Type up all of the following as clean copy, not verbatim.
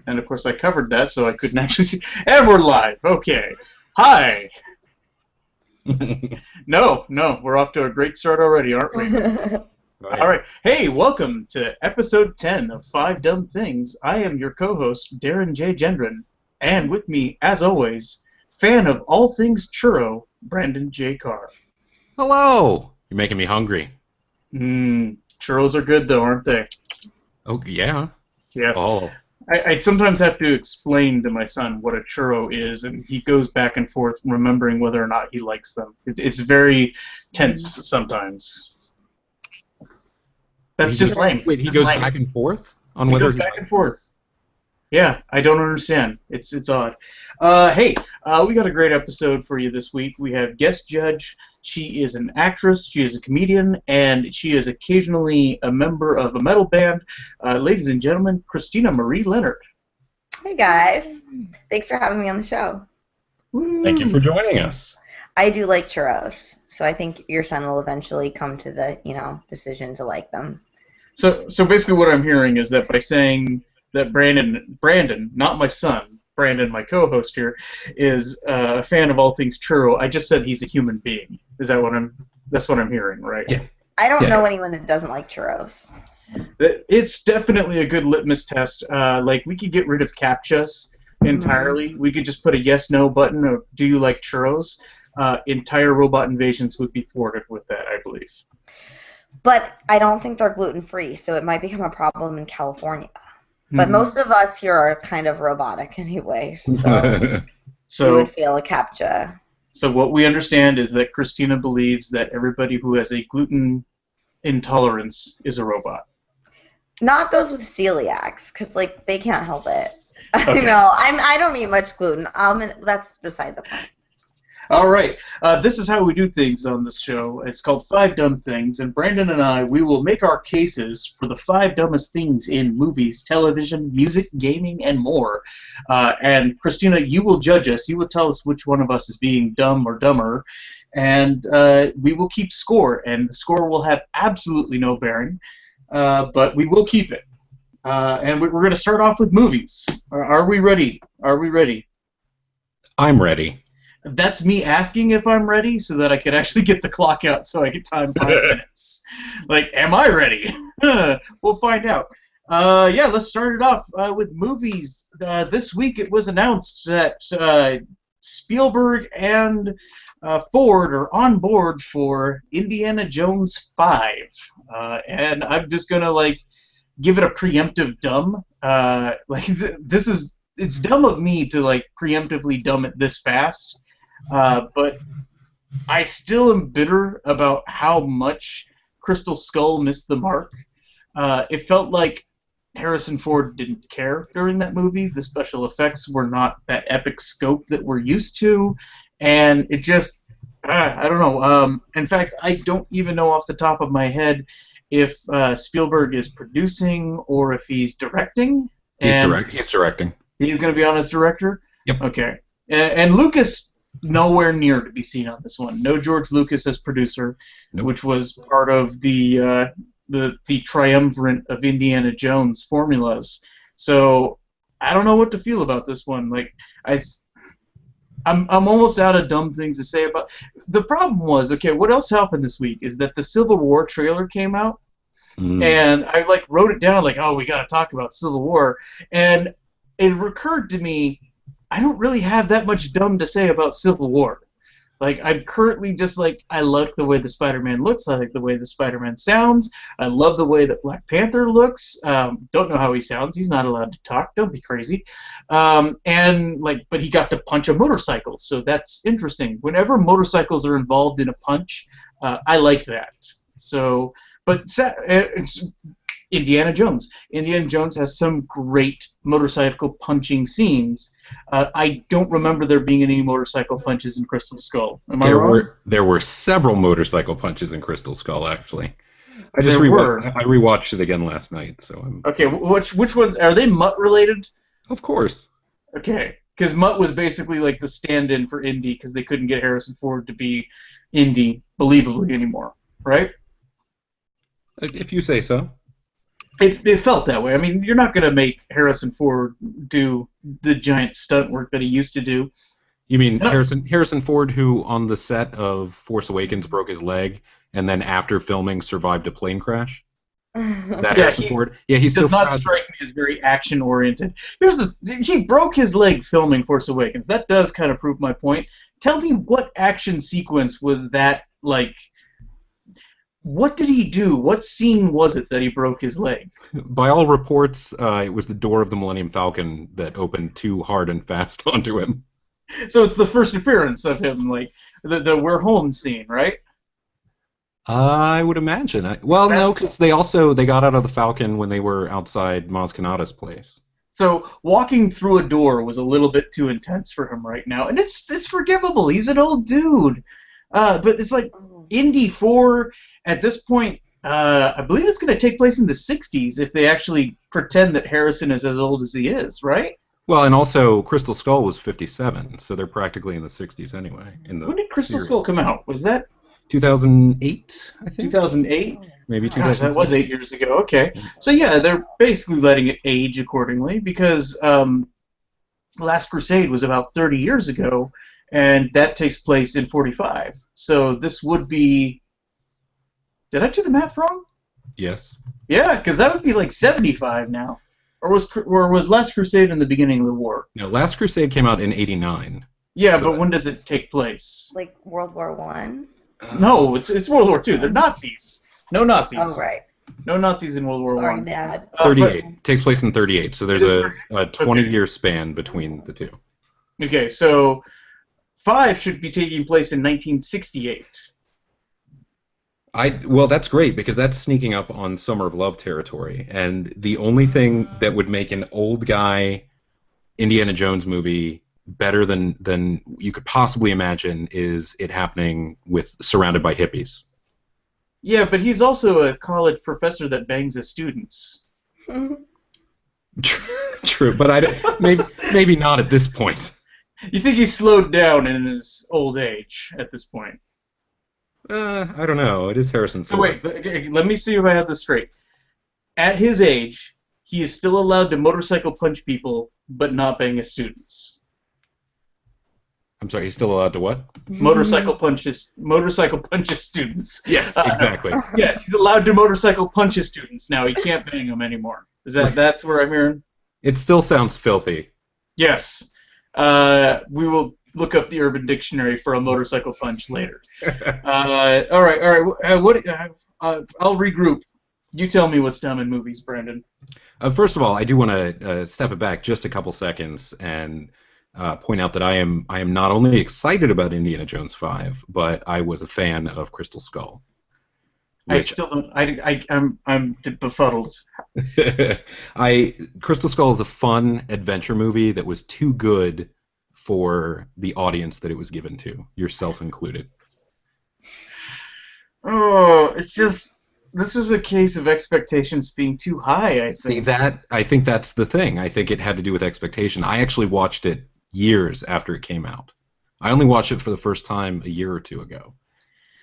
And of course I covered that so I couldn't actually see. And we're live. Okay. Hi. No, we're off to a great start already, aren't we? Right. All right. Hey, welcome to episode 10 of 5 Dumb Things. I am your co-host, Darren J. Gendron. And with me, as always, fan of all things churro, Brandon J. Carr. Hello. You're making me hungry. Churros are good, though, aren't they? Oh, yeah. Yes. Oh. I sometimes have to explain to my son what a churro is, and he goes back and forth remembering whether or not he likes them. It's very tense sometimes. That's just lame. Wait, he That's goes lame. back and forth on He whether goes back and forth. Yeah, I don't understand. It's odd. Hey, we got a great episode for you this week. We have guest judge. She is an actress, she is a comedian, and she is occasionally a member of a metal band. Ladies and gentlemen, Christina Marie Leonard. Hey guys, thanks for having me on the show. Thank you for joining us. I do like churros, so I think your son will eventually come to the, decision to like them. So basically what I'm hearing is that by saying that Brandon, not my son, Brandon, my co-host here, is a fan of all things churro, I just said he's a human being. Is that that's what I'm hearing, right? Yeah. I don't know anyone that doesn't like churros. It's definitely a good litmus test. We could get rid of CAPTCHAs entirely. Mm-hmm. We could just put a yes/no button of do you like churros? Entire robot invasions would be thwarted with that, I believe. But I don't think they're gluten-free, so it might become a problem in California. But most of us here are kind of robotic anyway, so we would feel a CAPTCHA. So what we understand is that Christina believes that everybody who has a gluten intolerance is a robot. Not those with celiacs, because they can't help it. Okay. I don't eat much gluten. That's beside the point. All right. This is how we do things on this show. It's called 5 Dumb Things, and Brandon and I, we will make our cases for the 5 dumbest things in movies, television, music, gaming, and more. And Christina, you will judge us. You will tell us which one of us is being dumb or dumber, and we will keep score, and the score will have absolutely no bearing, but we will keep it. And we're going to start off with movies. Are we ready? Are we ready? I'm ready. That's me asking if I'm ready so that I could actually get the clock out so I could time 5 minutes. Am I ready? We'll find out. Let's start it off with movies. This week it was announced that Spielberg and Ford are on board for Indiana Jones 5. And I'm just going to, give it a preemptive dumb. It's dumb of me to, preemptively dumb it this fast. But I still am bitter about how much Crystal Skull missed the mark. It felt like Harrison Ford didn't care during that movie. The special effects were not that epic scope that we're used to, and it just, I don't know. In fact, I don't even know off the top of my head if Spielberg is producing or if he's directing. He's directing. He's going to be on as director? Yep. Okay. And Lucas, nowhere near to be seen on this one. No George Lucas as producer, Nope. Which was part of the triumvirate of Indiana Jones formulas. So I don't know what to feel about this one. I'm almost out of dumb things to say about. The problem was, what else happened this week is that the Civil War trailer came out, and I wrote it down we got to talk about Civil War, and it recurred to me, I don't really have that much dumb to say about Civil War. I'm currently just I like the way the Spider-Man looks. I like the way the Spider-Man sounds. I love the way that Black Panther looks. Don't know how he sounds. He's not allowed to talk. Don't be crazy. But he got to punch a motorcycle, so that's interesting. Whenever motorcycles are involved in a punch, I like that. So, but it's Indiana Jones. Indiana Jones has some great motorcycle punching scenes. I don't remember there being any motorcycle punches in Crystal Skull. Am I wrong? There were several motorcycle punches in Crystal Skull, actually. I rewatched it again last night, so I'm... Okay, which ones are they? Mutt related? Of course. Okay, because Mutt was basically the stand-in for Indy because they couldn't get Harrison Ford to be Indy believably anymore, right? If you say so. It felt that way. I mean, you're not going to make Harrison Ford do the giant stunt work that he used to do. You mean Harrison Ford, who on the set of Force Awakens broke his leg, and then after filming survived a plane crash? That Harrison Ford? Yeah, he does not strike me as very action-oriented. He broke his leg filming Force Awakens. That does kind of prove my point. Tell me what action sequence was that like? What did he do? What scene was it that he broke his leg? By all reports, it was the door of the Millennium Falcon that opened too hard and fast onto him. So it's the first appearance of him, like the "We're Home" scene, right? I would imagine. No, because they got out of the Falcon when they were outside Maz Kanata's place. So walking through a door was a little bit too intense for him right now, and it's forgivable. He's an old dude, but it's like Indy 4 at this point. I believe it's going to take place in the '60s if they actually pretend that Harrison is as old as he is, right? Well, and also Crystal Skull was 57, so they're practically in the '60s anyway. When did Crystal Skull come out? Was that 2008? I think 2008. Maybe 2006. That was 8 years ago. Okay, so yeah, they're basically letting it age accordingly because Last Crusade was about 30 years ago, and that takes place in 45. So this would be. Did I do the math wrong? Yes. Yeah, because that would be like 75 now. Or was Last Crusade in the beginning of the war? No, Last Crusade came out in '89. Yeah, so but when does it take place? Like World War I? No, it's World War II. They're Nazis. No Nazis. Oh, right. No Nazis in World War I. Sorry, Dad. 38. Takes place in 38, so there's a 20-year span between the two. Okay, so 5 should be taking place in 1968. Well, that's great because that's sneaking up on Summer of Love territory, and the only thing that would make an old guy Indiana Jones movie better than you could possibly imagine is it happening surrounded by hippies. Yeah, but he's also a college professor that bangs his students. True, but maybe not at this point. You think he's slowed down in his old age at this point? I don't know. It is Harrison Ford. So wait, let me see if I have this straight. At his age, he is still allowed to motorcycle punch people, but not bang his students. I'm sorry, he's still allowed to what? Motorcycle punches students. Yes, exactly. Yes, he's allowed to motorcycle punch his students. Now he can't bang them anymore. That's where I'm hearing? It still sounds filthy. Yes. We will look up the Urban Dictionary for a motorcycle punch later. All right. I'll regroup. You tell me what's dumb in movies, Brandon. First of all, I do want to step it back just a couple seconds and point out that I am not only excited about Indiana Jones 5, but I was a fan of Crystal Skull. I still don't. I'm befuddled. Crystal Skull is a fun adventure movie that was too good for the audience that it was given to, yourself included. Oh, it's just this is a case of expectations being too high. I think that's the thing. I think it had to do with expectation. I actually watched it years after it came out. I only watched it for the first time a year or two ago.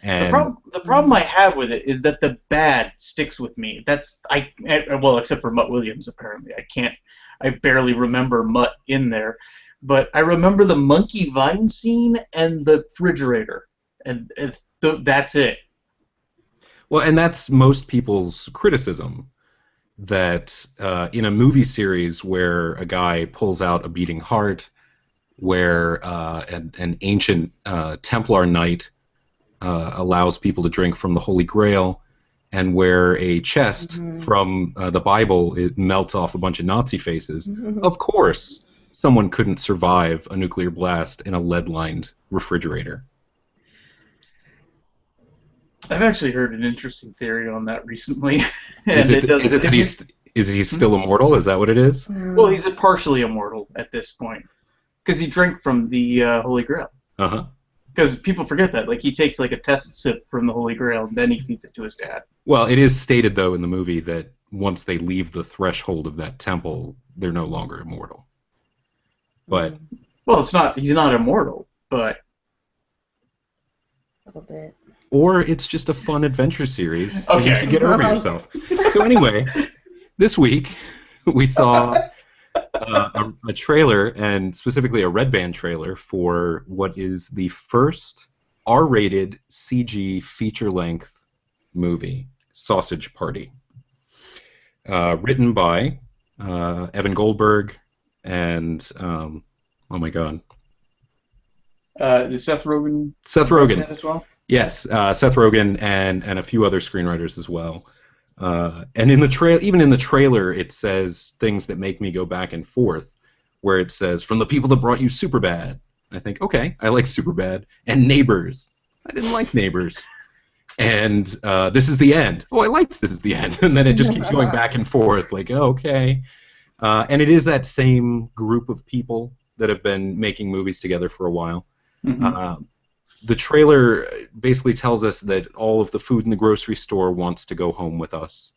And the problem I have with it is that the bad sticks with me. Well, except for Mutt Williams, apparently. I barely remember Mutt in there. But I remember the monkey vine scene and the refrigerator. And that's it. Well, and that's most people's criticism, that in a movie series where a guy pulls out a beating heart, where an ancient Templar knight allows people to drink from the Holy Grail, and where a chest from the Bible melts off a bunch of Nazi faces, of course someone couldn't survive a nuclear blast in a lead-lined refrigerator. I've actually heard an interesting theory on that recently. Is he still immortal? Is that what it is? Well, he's partially immortal at this point because he drank from the Holy Grail. Uh-huh. Because people forget that. Like, he takes like a test sip from the Holy Grail and then he feeds it to his dad. Well, it is stated though in the movie that once they leave the threshold of that temple, they're no longer immortal. But well, he's not immortal, but a little bit. Or it's just a fun adventure series. Okay. And you should get over yourself. So anyway, this week we saw a trailer, and specifically a Red Band trailer, for what is the first R-rated CG feature-length movie, Sausage Party. Written by Evan Goldberg and, oh my god. Is Seth Rogen? Seth Rogen. That as well? Yes, Seth Rogen and a few other screenwriters as well. And in the even in the trailer, it says things that make me go back and forth, where it says, "From the people that brought you Superbad." I think, okay, I like Superbad. And Neighbors. I didn't like Neighbors. And This Is the End. Oh, I liked This Is the End. And then it just keeps going back and forth, like, oh, okay. And it is that same group of people that have been making movies together for a while. Mm-hmm. The trailer basically tells us that all of the food in the grocery store wants to go home with us.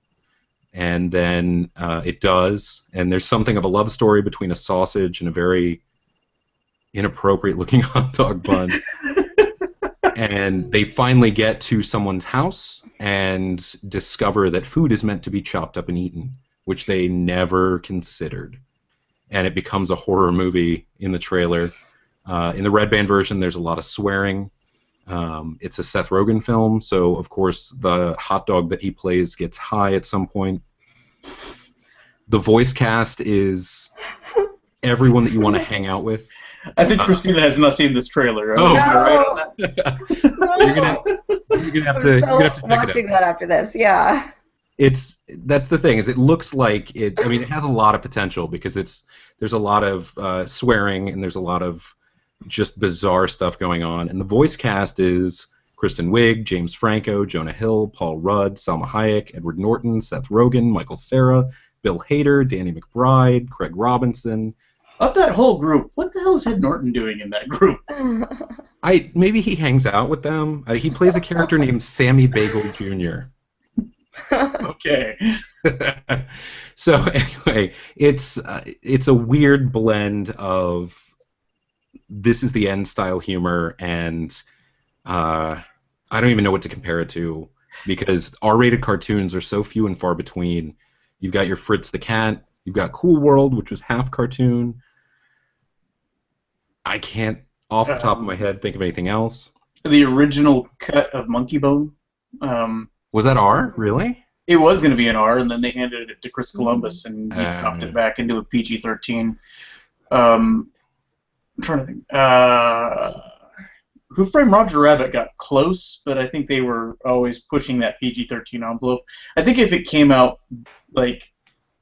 And then it does, and there's something of a love story between a sausage and a very inappropriate-looking hot dog bun. And they finally get to someone's house and discover that food is meant to be chopped up and eaten, which they never considered. And it becomes a horror movie in the trailer. In the Red Band version, there's a lot of swearing. It's a Seth Rogen film, so of course the hot dog that he plays gets high at some point. The voice cast is everyone that you want to hang out with. I think Christina has not seen this trailer. Oh, no. Right on that? You're gonna have to check watching it out. that after this, yeah. That's the thing, is it looks like it. I mean, it has a lot of potential because there's a lot of swearing and there's a lot of just bizarre stuff going on. And the voice cast is Kristen Wiig, James Franco, Jonah Hill, Paul Rudd, Salma Hayek, Edward Norton, Seth Rogen, Michael Cera, Bill Hader, Danny McBride, Craig Robinson. Of that whole group, what the hell is Ed Norton doing in that group? Maybe he hangs out with them. He plays a character named Sammy Bagel Jr. Okay. So anyway, it's a weird blend of This Is the End style humor and I don't even know what to compare it to, because R-rated cartoons are so few and far between. You've got your Fritz the Cat, you've got Cool World, which was half cartoon. I can't, off the top of my head, think of anything else. The original cut of Monkey Bone. Was that R? Really? It was going to be an R, and then they handed it to Chris Columbus, and he chopped it back into a PG-13. I'm trying to think. Who Framed Roger Rabbit got close, but I think they were always pushing that PG-13 envelope. I think if it came out like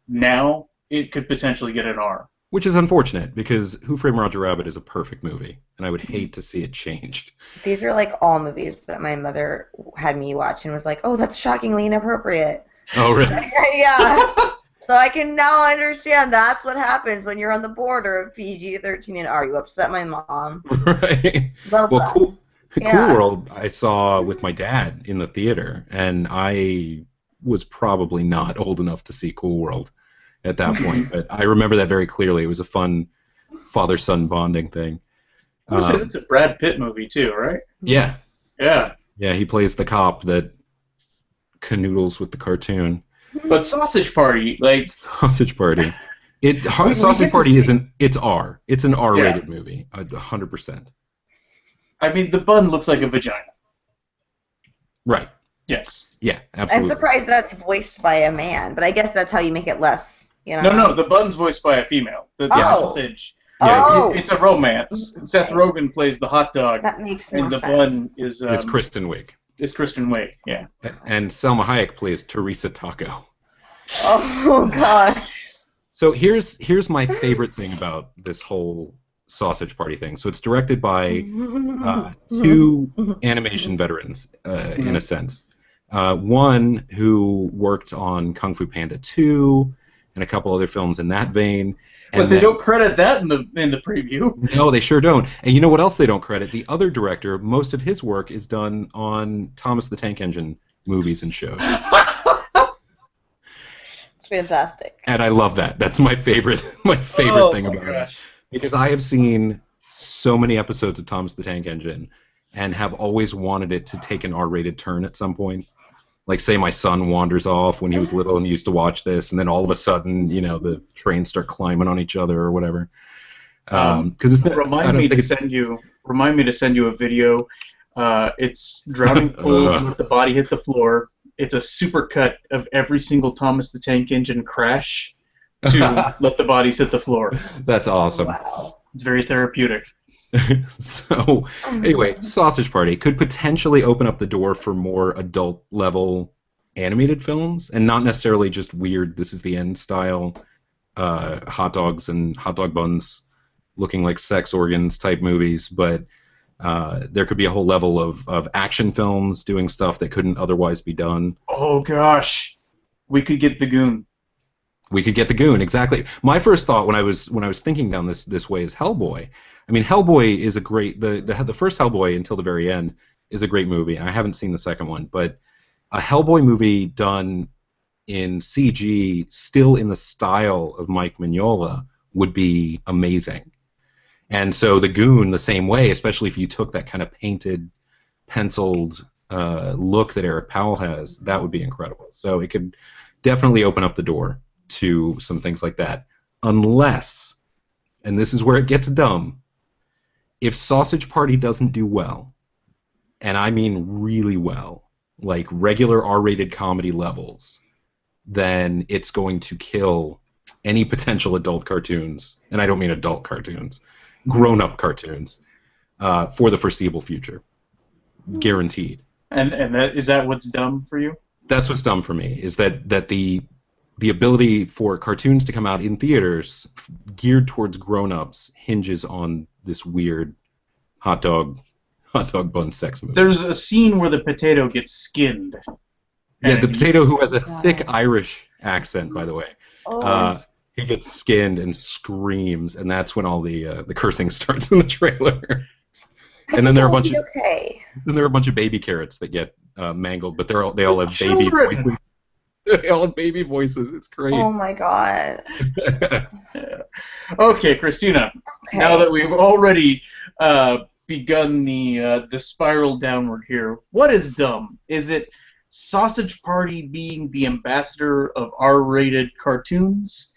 now, it could potentially get an R. Which is unfortunate, because Who Framed Roger Rabbit is a perfect movie, and I would hate to see it changed. These are like all movies that my mother had me watch and was like, oh, that's shockingly inappropriate. Oh, really? Yeah. So I can now understand that's what happens when you're on the border of PG-13 and R. You upset my mom. Right. Well done. Cool Yeah. World I saw with my dad in the theater, and I was probably not old enough to see Cool World at that point, but I remember that very clearly. It was a fun father-son bonding thing. I would say that's a Brad Pitt movie too, right? Yeah. Yeah. Yeah, he plays the cop that canoodles with the cartoon. But Sausage Party, like Sausage Party. Sausage Party isn't. It's R. It's an R-rated movie, 100%. I mean, the bun looks like a vagina. Right. Yes. Yeah, absolutely. I'm surprised that's voiced by a man, but I guess that's how you make it less, you know. No, the bun's voiced by a female. The sausage. Yeah, Oh. It's a romance. Seth Rogen plays the hot dog, That makes more and the sense. bun is It's Kristen Wiig. It's Kristen Wiig. Yeah. And Salma Hayek plays Teresa Taco. Oh gosh. So here's my favorite thing about this whole Sausage Party thing. So it's directed by two animation veterans, in a sense. One who worked on Kung Fu Panda 2 and a couple other films in that vein. But they don't credit that in the preview. No, they sure don't. And you know what else they don't credit? The other director, most of his work is done on Thomas the Tank Engine movies and shows. It's fantastic. And I love that. That's my favorite thing about it. Because I have seen so many episodes of Thomas the Tank Engine and have always wanted it to take an R-rated turn at some point. Like, say my son wanders off when he was little and he used to watch this, and then all of a sudden, you know, the trains start climbing on each other or whatever. Because remind me to send you a video. It's drowning pools and let the body hit the floor. It's a supercut of every single Thomas the Tank Engine crash to let the bodies hit the floor. That's awesome. Wow. It's very therapeutic. So, anyway, Sausage Party could potentially open up the door for more adult-level animated films, and not necessarily just weird, this is the end style hot dogs and hot dog buns looking like sex organs type movies, but there could be a whole level of action films doing stuff that couldn't otherwise be done. Oh, gosh. We could get The Goon. We could get The Goon, exactly. My first thought when I was thinking down this way is Hellboy. I mean, Hellboy is a great the first Hellboy until the very end is a great movie. I haven't seen the second one, but a Hellboy movie done in CG, still in the style of Mike Mignola, would be amazing. And so The Goon, the same way, especially if you took that kind of painted, penciled look that Eric Powell has, that would be incredible. So it could definitely open up the door to some things like that. Unless, and this is where it gets dumb, if Sausage Party doesn't do well, and I mean really well, like regular R-rated comedy levels, then it's going to kill any potential adult cartoons, and I don't mean adult cartoons, grown-up cartoons, for the foreseeable future. Guaranteed. And is that what's dumb for you? That's what's dumb for me, is that the ability for cartoons to come out in theaters geared towards grown-ups hinges on this weird hot dog bun sex movie. There's a scene where the potato gets skinned. Yeah, the potato who has a thick Irish accent, by the way. He gets skinned and screams, and that's when all the cursing starts in the trailer. And then there are a bunch of baby carrots that get mangled, but they all have baby voices. They all have baby voices. It's great. Oh my god. Okay, Christina. Okay. Now that we've already begun the spiral downward here, what is dumb? Is it Sausage Party being the ambassador of R-rated cartoons,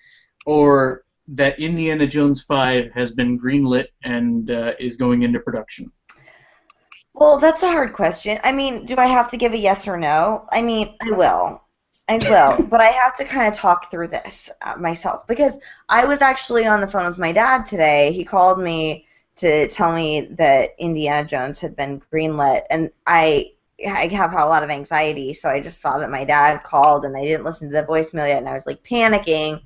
or that Indiana Jones 5 has been greenlit and is going into production? Well, that's a hard question. I mean, do I have to give a yes or no? I mean, I will, but I have to kind of talk through this myself, because I was actually on the phone with my dad today. He called me to tell me that Indiana Jones had been greenlit, and I have a lot of anxiety, so I just saw that my dad called, and I didn't listen to the voicemail yet, and I was like panicking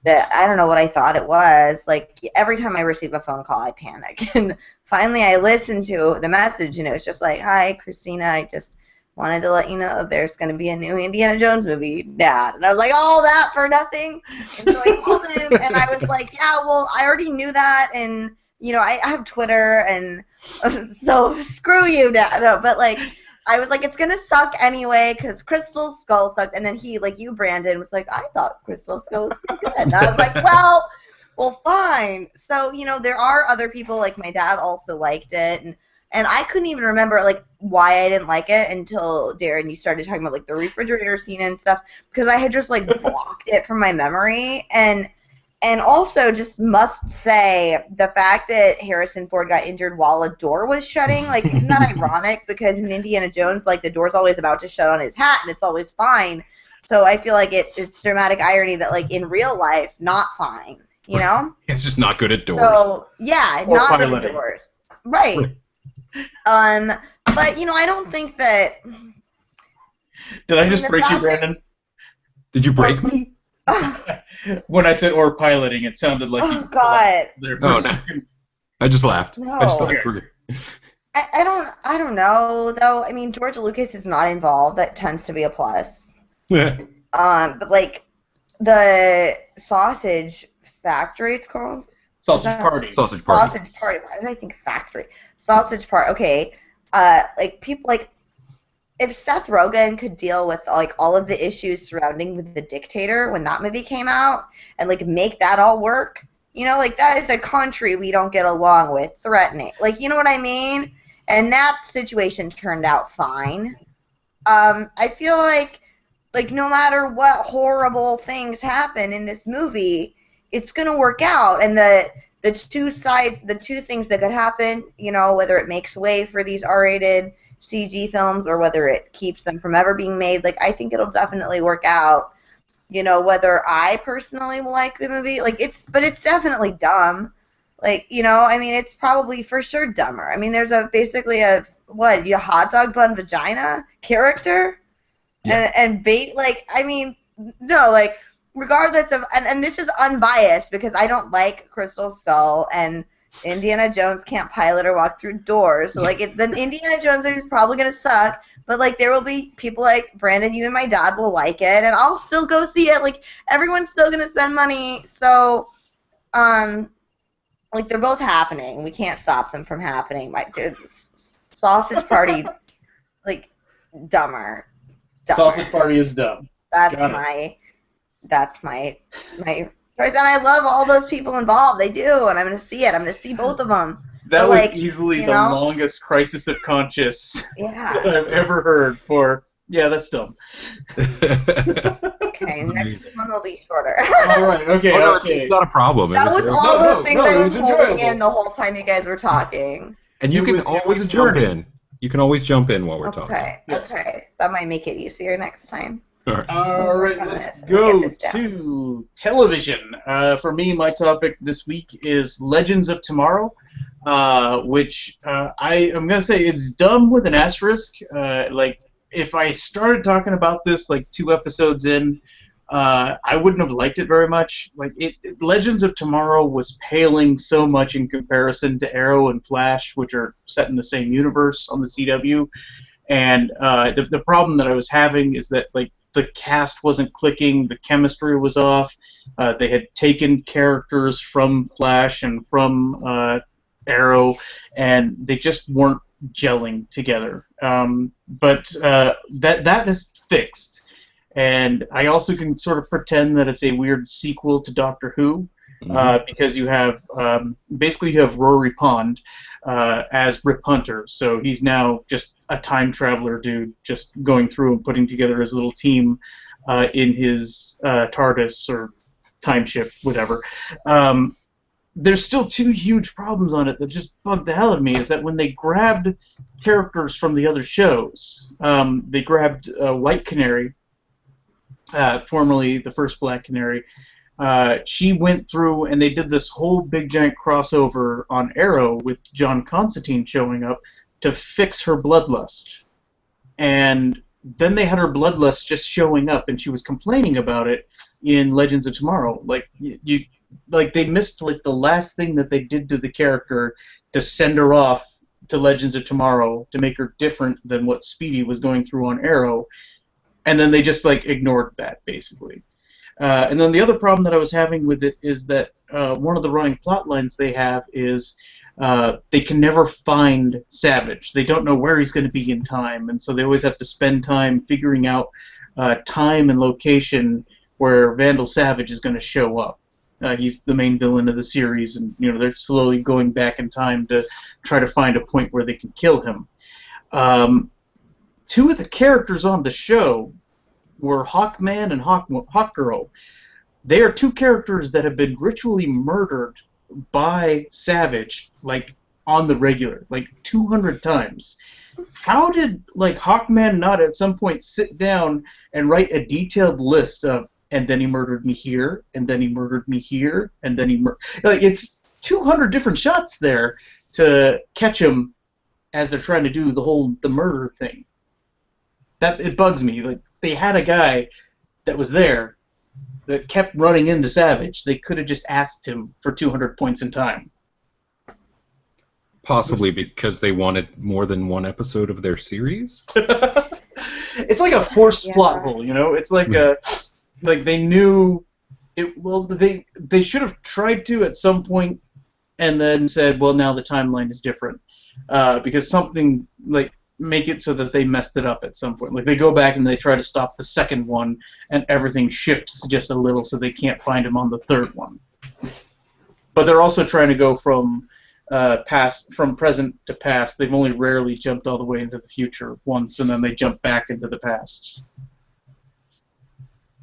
that I don't know what I thought it was. Like, every time I receive a phone call, I panic. And finally I listened to the message, and it was just like, "Hi, Christina, I just wanted to let you know there's going to be a new Indiana Jones movie, Dad." And I was like, "All that for nothing?" And so I called him, and I was like, "Yeah, well, I already knew that, and, you know, I have Twitter, and so screw you, Dad." No, but, like, I was like, it's going to suck anyway, because Crystal Skull sucked. And then he, like you, Brandon, was like, "I thought Crystal Skull was pretty good." And I was like, well, fine. So, you know, there are other people, like my dad also liked it. And I couldn't even remember, like, why I didn't like it until, Darren, you started talking about, like, the refrigerator scene and stuff, because I had just, like, blocked it from my memory. And also, just must say, the fact that Harrison Ford got injured while a door was shutting, like, isn't that ironic? Because in Indiana Jones, like, the door's always about to shut on his hat, and it's always fine. So I feel like it's dramatic irony that, like, in real life, not fine, you know? He's just not good at doors. So, yeah, or not piloting. good at doors. Right. But, you know, I don't think that... Did I just break you, Brandon? Did you break me? When I said "or piloting," it sounded like oh God! There for a second. I just laughed. No. I just laughed. I don't know though. I mean, George Lucas is not involved. That tends to be a plus. Yeah. But like the sausage factory, it's called Sausage Party. Sausage Party. Sausage Party. Why did I think factory? Sausage Party. Okay. Like people like. If Seth Rogen could deal with, like, all of the issues surrounding The Dictator when that movie came out and, like, make that all work, you know, like, that is a country we don't get along with, threatening. Like, you know what I mean? And that situation turned out fine. I feel like no matter what horrible things happen in this movie, it's gonna work out. And the two things that could happen, whether it makes way for these R-rated CG films or whether it keeps them from ever being made, I think it'll definitely work out. Whether I personally will like the movie, but it's definitely dumb. It's probably for sure dumber. There's basically a hot dog bun vagina character, Yeah. and bait. No, regardless of, and this is unbiased because I don't like Crystal Skull and Indiana Jones can't pilot or walk through doors. So the Indiana Jones movie is probably gonna suck, but there will be people like Brandon, you and my dad will like it, and I'll still go see it. Everyone's still gonna spend money, so they're both happening. We can't stop them from happening. Sausage Party, dumber. Sausage Party is dumb. That's my choice, and I love all those people involved. They do, and I'm going to see it. I'm going to see both of them. That was easily the longest crisis of conscience that I've ever heard for. Yeah, that's dumb. Okay, next one will be shorter. All right, okay, It's not a problem. That was all those things I was holding in the whole time you guys were talking. And you can always jump in. You can always jump in while we're talking. Okay. That might make it easier next time. All right, let's go to television. For me, my topic this week is Legends of Tomorrow, which I am going to say it's dumb with an asterisk. If I started talking about this 2 episodes in, I wouldn't have liked it very much. Legends of Tomorrow was paling so much in comparison to Arrow and Flash, which are set in the same universe on the CW. And the problem that I was having is that the cast wasn't clicking, the chemistry was off. They had taken characters from Flash and from Arrow, and they just weren't gelling together. But that is fixed. And I also can sort of pretend that it's a weird sequel to Doctor Who, because you have basically you have Rory Pond as Rip Hunter, so he's now just a time traveler dude, just going through and putting together his little team in his TARDIS or time ship, whatever. There's still 2 huge problems on it that just bug the hell out of me. Is that when they grabbed characters from the other shows, they grabbed White Canary, formerly the first Black Canary. She went through and they did this whole big giant crossover on Arrow with John Constantine showing up to fix her bloodlust. And then they had her bloodlust just showing up, and she was complaining about it in Legends of Tomorrow. They missed the last thing that they did to the character to send her off to Legends of Tomorrow to make her different than what Speedy was going through on Arrow, and then they just ignored that basically. And then the other problem that I was having with it is that one of the running plot lines they have is they can never find Savage. They don't know where he's going to be in time, and so they always have to spend time figuring out time and location where Vandal Savage is going to show up. He's the main villain of the series, and they're slowly going back in time to try to find a point where they can kill him. 2 of the characters on the show were Hawkman and Hawkgirl. They are 2 characters that have been ritually murdered by Savage, on the regular, 200 times. How did Hawkman not at some point sit down and write a detailed list of, and then he murdered me here, and then he murdered me here, and then he it's 200 different shots there to catch him as they're trying to do the murder thing. That it bugs me. They had a guy that was there that kept running into Savage. They could have just asked him for 200 points in time. Possibly because they wanted more than 1 episode of their series? It's like a forced plot hole, It's they knew it. Well, they should have tried to at some point, and then said, well, now the timeline is different, because something make it so that they messed it up at some point. They go back and they try to stop the second one, and everything shifts just a little, so they can't find him on the third one. But they're also trying to go from past from present to past. They've only rarely jumped all the way into the future once, and then they jump back into the past.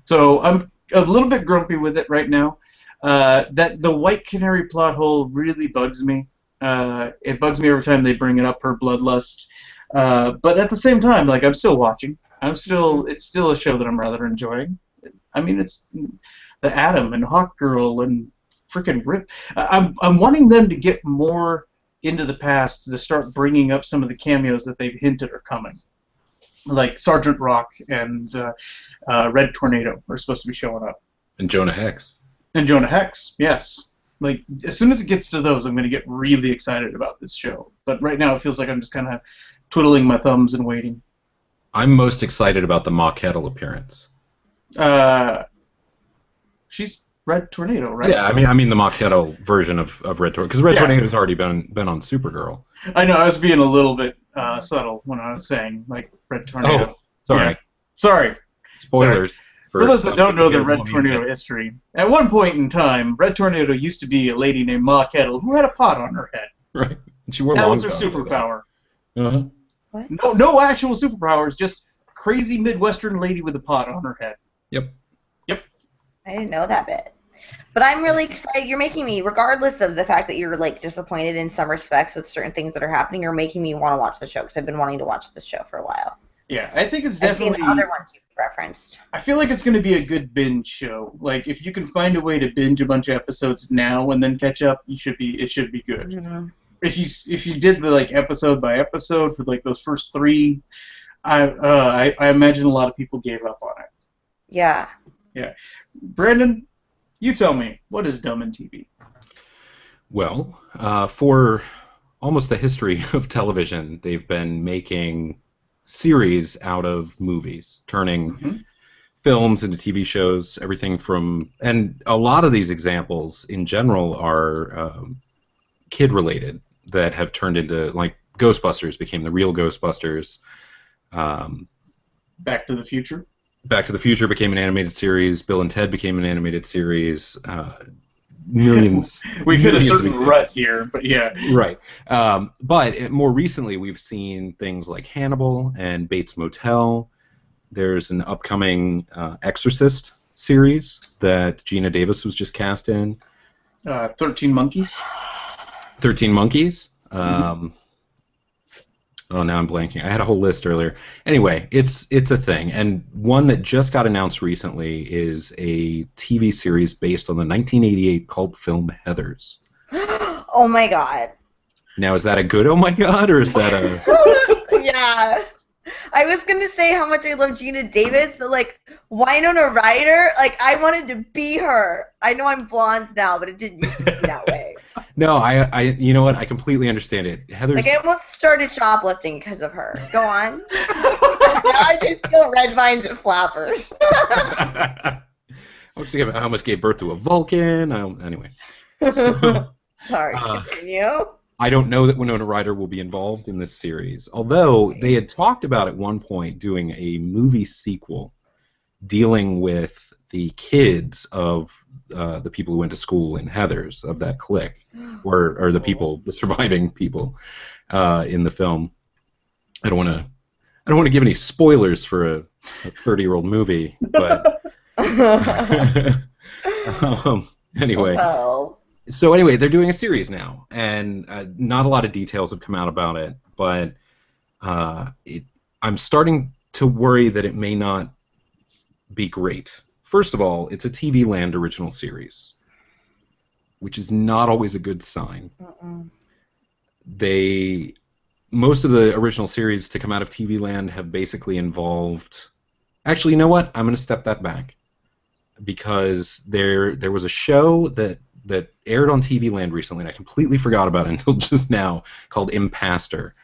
So I'm a little bit grumpy with it right now. That the White Canary plot hole really bugs me. It bugs me every time they bring it up, her bloodlust. But at the same time, like, I'm still watching. It's still a show that I'm rather enjoying. I mean, it's the Atom and Hawkgirl and freaking Rip. I'm wanting them to get more into the past, to start bringing up some of the cameos that they've hinted are coming. Like Sergeant Rock and Red Tornado are supposed to be showing up. And Jonah Hex. And Jonah Hex, yes. Like, as soon as it gets to those, I'm going to get really excited about this show. But right now, it feels like I'm just kind of twiddling my thumbs and waiting. I'm most excited about the Ma Kettle appearance. She's Red Tornado, right? Yeah, I mean the Ma Kettle version of Red Tornado, because Red Tornado has already been on Supergirl. I know, I was being a little bit subtle when I was saying, like, Red Tornado. Oh, sorry. Yeah. Sorry. Spoilers. Sorry. For those that don't know the Red Tornado history, at one point in time, Red Tornado used to be a lady named Ma Kettle who had a pot on her head. Right. She wore that was her superpower. Uh-huh. What? No actual superpowers, just crazy Midwestern lady with a pot on her head. Yep. I didn't know that bit. But I'm really excited. You're making me, regardless of the fact that you're, like, disappointed in some respects with certain things that are happening, you're making me want to watch the show, because I've been wanting to watch this show for a while. Yeah, I think it's definitely... I've seen the other ones you referenced. I feel like it's going to be a good binge show. Like, if you can find a way to binge a bunch of episodes now and then catch up, it should be good. Mm-hmm. If you did the, like, episode by episode for, like, those first 3, I imagine a lot of people gave up on it. Yeah. Yeah. Brandon, you tell me, what is dumb in TV? Well, for almost the history of television, they've been making series out of movies, turning films into TV shows, everything from... And a lot of these examples, in general, are kid-related, that have turned into... Like, Ghostbusters became the real Ghostbusters. Back to the Future? Back to the Future became an animated series. Bill and Ted became an animated series. Millions. We've hit a certain rut here, but yeah. Right. But more recently, we've seen things like Hannibal and Bates Motel. There's an upcoming Exorcist series that Gina Davis was just cast in. 13 Monkeys. 13 Monkeys. Oh, now I'm blanking. I had a whole list earlier. Anyway, it's a thing, and one that just got announced recently is a TV series based on the 1988 cult film Heathers. Oh my god. Now, is that a good oh my god, or is that a... Yeah. I was going to say how much I love Gina Davis, but, like, Winona Ryder, like, I wanted to be her. I know I'm blonde now, but it didn't used to be that way. No, I you know what? I completely understand it. Heather's... Like, I almost started shoplifting because of her. Go on. Now I just feel red vines and flappers. I almost gave birth to a Vulcan. Anyway. Sorry, continue. I don't know that Winona Ryder will be involved in this series, although they had talked about at one point doing a movie sequel dealing with the kids of the people who went to school in Heathers, of that clique, or the people, the surviving people in the film. I don't want to give any spoilers for a 30-year-old movie, but anyway. Well. So anyway, they're doing a series now, and not a lot of details have come out about it, but I'm starting to worry that it may not be great. First of all, it's a TV Land original series, which is not always a good sign. Most of the original series to come out of TV Land have basically involved... Actually, you know what? I'm going to step that back, because there was a show that aired on TV Land recently, and I completely forgot about it until just now, called Impastor.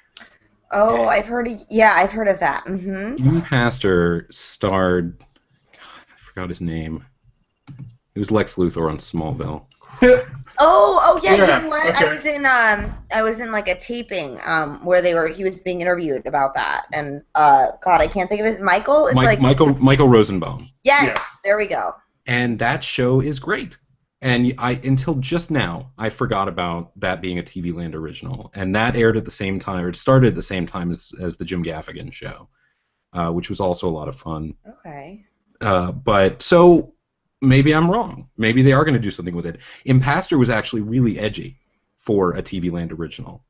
Oh, I've heard of that. Impastor starred... God, I forgot his name. It was Lex Luthor on Smallville. Oh yeah, Yeah, you know what? okay. I was in like a taping where he was being interviewed about that, and God, I can't think of his Michael. It's Michael Rosenbaum. Yes, there we go. And that show is great. And until just now, I forgot about that being a TV Land original. And that aired at the same time, or it started at the same time as the Jim Gaffigan show, which was also a lot of fun. Okay. But so maybe I'm wrong. Maybe they are going to do something with it. Impastor was actually really edgy for a TV Land original,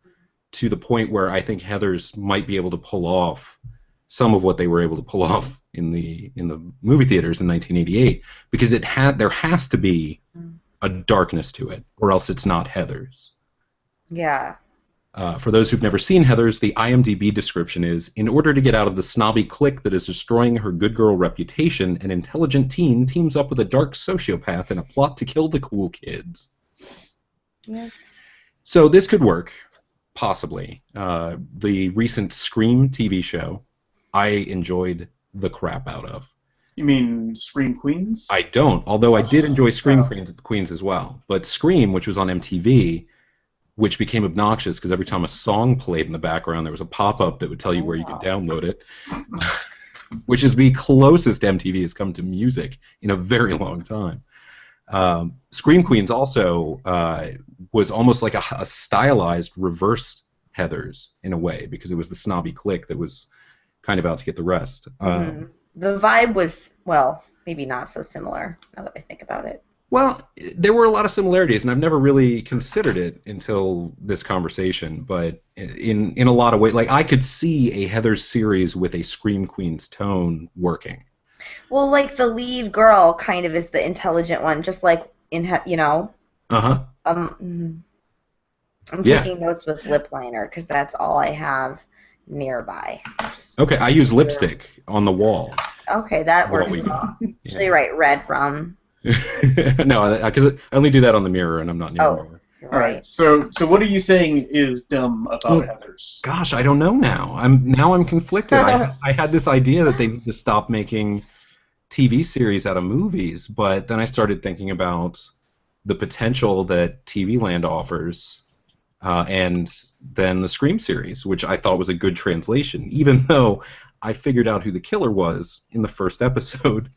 to the point where I think Heathers might be able to pull off some of what they were able to pull off in the movie theaters in 1988, because there has to be a darkness to it, or else it's not Heathers. Yeah. For those who've never seen Heathers, the IMDb description is, in order to get out of the snobby clique that is destroying her good girl reputation, an intelligent teen teams up with a dark sociopath in a plot to kill the cool kids. Yeah. So this could work, possibly. The recent Scream TV show, I enjoyed the crap out of. You mean Scream Queens? I don't, although I did enjoy Scream Queens as well. But Scream, which was on MTV, which became obnoxious because every time a song played in the background, there was a pop-up that would tell you where you could download it, which is the closest MTV has come to music in a very long time. Scream Queens also was almost like a stylized reverse Heathers in a way, because it was the snobby clique that was kind of out to get the rest. The vibe was, well, maybe not so similar, now that I think about it. Well, there were a lot of similarities, and I've never really considered it until this conversation, but in a lot of ways, like, I could see a Heathers series with a Scream Queens tone working. Well, like, the lead girl kind of is the intelligent one, just like in, you know? Uh-huh. I'm taking notes with lip liner, because that's all I have nearby. Okay, I use lipstick on the wall. Okay, that works well. Usually write red rum. No, because I only do that on the mirror, and I'm not near the mirror. All right. So what are you saying is dumb about Heathers? Gosh, I don't know now. I'm conflicted. I had this idea that they need to stop making TV series out of movies, but then I started thinking about the potential that TV Land offers, and then the Scream series, which I thought was a good translation, even though I figured out who the killer was in the first episode.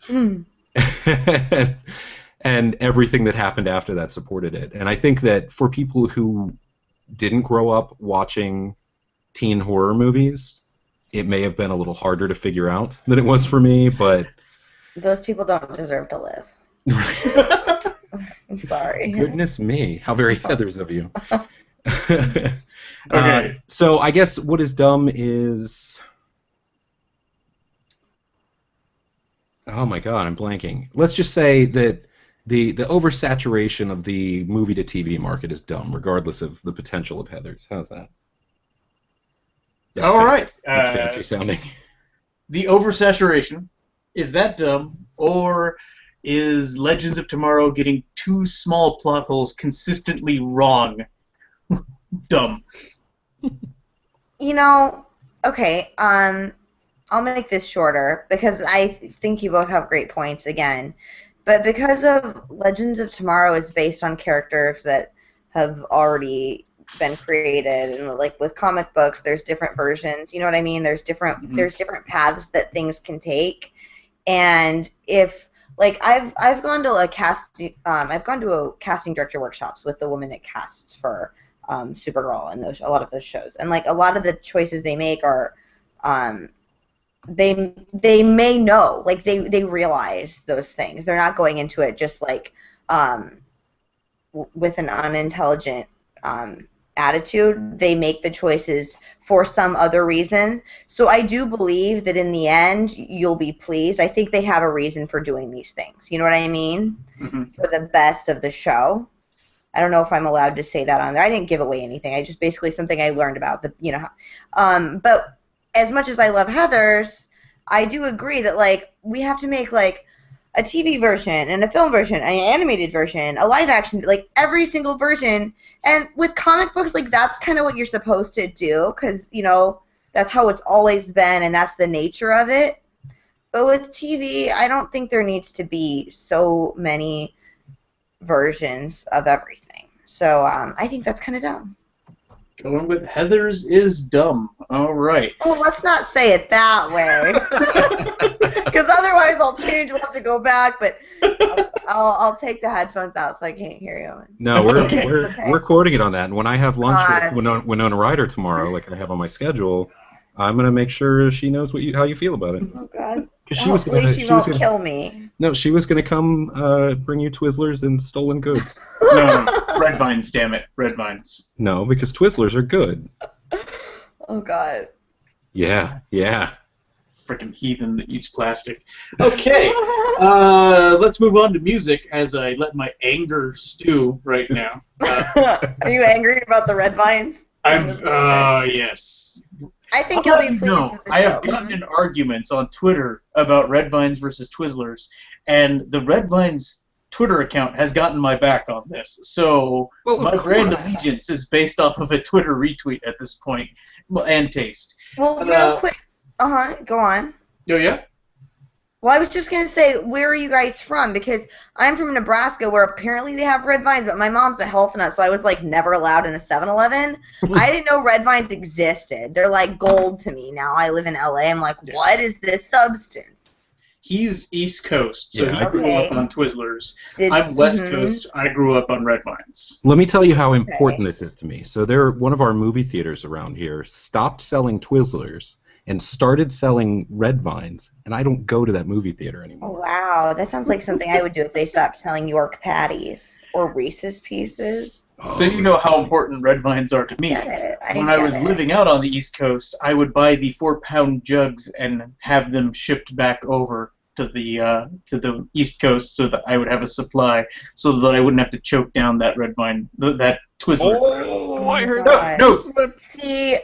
And everything that happened after that supported it. And I think that for people who didn't grow up watching teen horror movies, it may have been a little harder to figure out than it was for me, but... Those people don't deserve to live. I'm sorry. Goodness me. How very Heathers of you. Okay. So I guess what is dumb is... Oh my god, I'm blanking. Let's just say that the oversaturation of the movie-to-TV market is dumb, regardless of the potential of Heathers. How's that? All right. That's fancy sounding. The oversaturation, is that dumb, or is Legends of Tomorrow getting two small plot holes consistently wrong? Dumb. You know, okay, I'll make this shorter, because I think you both have great points again. But because of Legends of Tomorrow is based on characters that have already been created, and like with comic books, there's different versions. You know what I mean? There's different there's different paths that things can take. And if like I've gone to a casting director workshops with the woman that casts for Supergirl and a lot of those shows, and like a lot of the choices they make are they may know, like they realize those things. They're not going into it just like with an unintelligent attitude. They make the choices for some other reason. So I do believe that in the end you'll be pleased. I think they have a reason for doing these things. You know what I mean? For the best of the show. I don't know if I'm allowed to say that on there. I didn't give away anything. I just basically something I learned about the, you know. But as much as I love Heathers, I do agree that like we have to make like a TV version and a film version, an animated version, a live action, like every single version. And with comic books, like that's kind of what you're supposed to do, because you know that's how it's always been, and that's the nature of it. But with TV, I don't think there needs to be so many versions of everything. So I think that's kind of dumb. Going with Heathers is dumb. All right. Oh, let's not say it that way. Because otherwise I'll change. We'll have to go back, but I'll take the headphones out so I can't hear you. No, we're recording it on that. And when I have lunch with Winona Ryder tomorrow, like I have on my schedule, I'm gonna make sure she knows how you feel about it. Oh God. Hopefully she won't kill me. No, she was gonna come bring you Twizzlers and stolen goods. No, red vines, damn it, red vines. No, because Twizzlers are good. Oh God. Yeah. Freaking heathen that eats plastic. Okay, let's move on to music as I let my anger stew right now. Are you angry about the red vines? Yes. I think you'll be pleased with the show. I have gotten in arguments on Twitter about red vines versus Twizzlers, and the red vines Twitter account has gotten my back on this. So my brand allegiance is based off of a Twitter retweet at this point, and taste. Well, real quick. Go on. Oh, yeah? Well, I was just going to say, where are you guys from? Because I'm from Nebraska, where apparently they have red vines, but my mom's a health nut, so I was, like, never allowed in a 7-Eleven. I didn't know red vines existed. They're, like, gold to me. Now I live in L.A. I'm like, what is this substance? He's East Coast, so he grew up on Twizzlers. I'm West Coast. I grew up on red vines. Let me tell you how important this is to me. So one of our movie theaters around here stopped selling Twizzlers and started selling red vines, and I don't go to that movie theater anymore. Oh, wow. That sounds like something I would do if they stopped selling York patties or Reese's Pieces. So you know how important red vines are to me. When I was living out on the East Coast, I would buy the 4-pound jugs and have them shipped back over to the East Coast so that I would have a supply, so that I wouldn't have to choke down that red vine, that Twizzler. Oh, I heard that. No. See,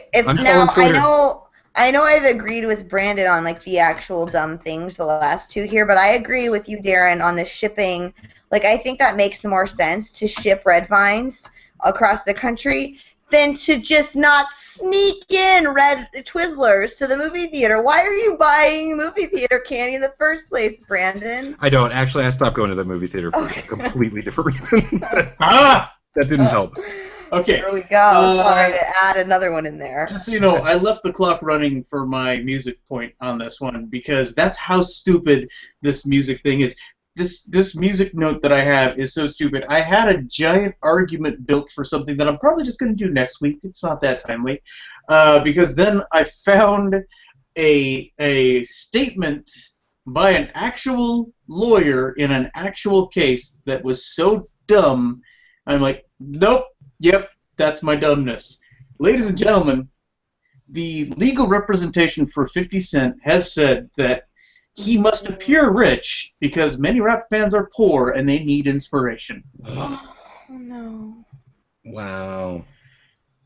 I know I've agreed with Brandon on like the actual dumb things the last two here, but I agree with you, Darren, on the shipping. Like, I think that makes more sense to ship red vines across the country than to just not sneak in red Twizzlers to the movie theater. Why are you buying movie theater candy in the first place, Brandon? I don't. Actually, I stopped going to the movie theater for a completely different reason. That didn't help. Okay. There we go. Sorry to add another one in there. Just so you know, I left the clock running for my music point on this one because that's how stupid this music thing is. This music note that I have is so stupid. I had a giant argument built for something that I'm probably just going to do next week. It's not that timely. Because then I found a statement by an actual lawyer in an actual case that was so dumb. I'm like, nope. Yep, that's my dumbness. Ladies and gentlemen, the legal representation for 50 Cent has said that he must appear rich because many rap fans are poor and they need inspiration. Oh, no. Wow.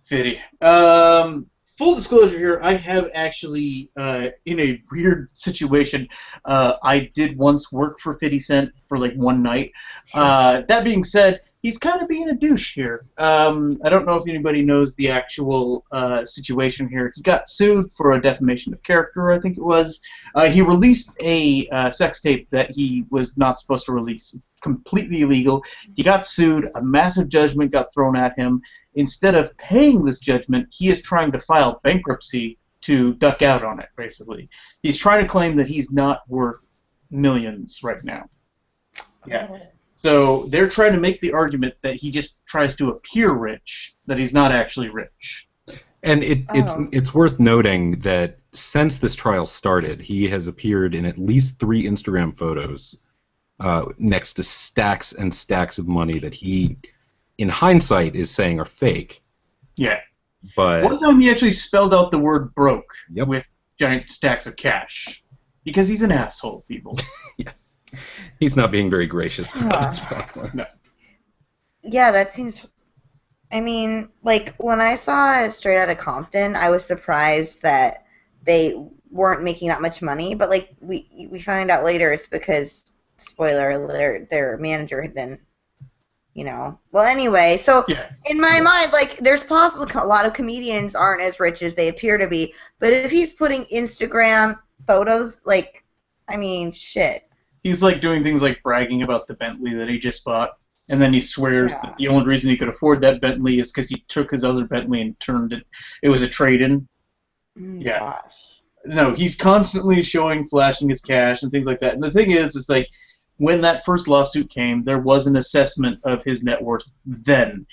Fitty. Full disclosure here, I have actually, in a weird situation, I did once work for 50 Cent for like one night. That being said, he's kind of being a douche here. I don't know if anybody knows the actual situation here. He got sued for a defamation of character, I think it was. He released a sex tape that he was not supposed to release. Completely illegal. He got sued. A massive judgment got thrown at him. Instead of paying this judgment, he is trying to file bankruptcy to duck out on it, basically. He's trying to claim that he's not worth millions right now. Yeah. So they're trying to make the argument that he just tries to appear rich, that he's not actually rich. And it's worth noting that since this trial started, he has appeared in at least 3 Instagram photos next to stacks and stacks of money that he, in hindsight, is saying are fake. Yeah. But one time he actually spelled out the word broke Yep. with giant stacks of cash. Because he's an asshole, people. Yeah. He's not being very gracious throughout this process. No. Yeah, that seems... I mean, like, when I saw Straight Outta Compton, I was surprised that they weren't making that much money. But, like, we find out later it's because, spoiler alert, their manager had been, you know... Well, anyway, so in my mind, like, there's possible a lot of comedians aren't as rich as they appear to be. But if he's putting Instagram photos, like, I mean, shit. He's like doing things like bragging about the Bentley that he just bought, and then he swears that the only reason he could afford that Bentley is because he took his other Bentley and turned it. It was a trade-in. Gosh. No, he's constantly flashing his cash and things like that. And the thing is like, when that first lawsuit came, there was an assessment of his net worth then.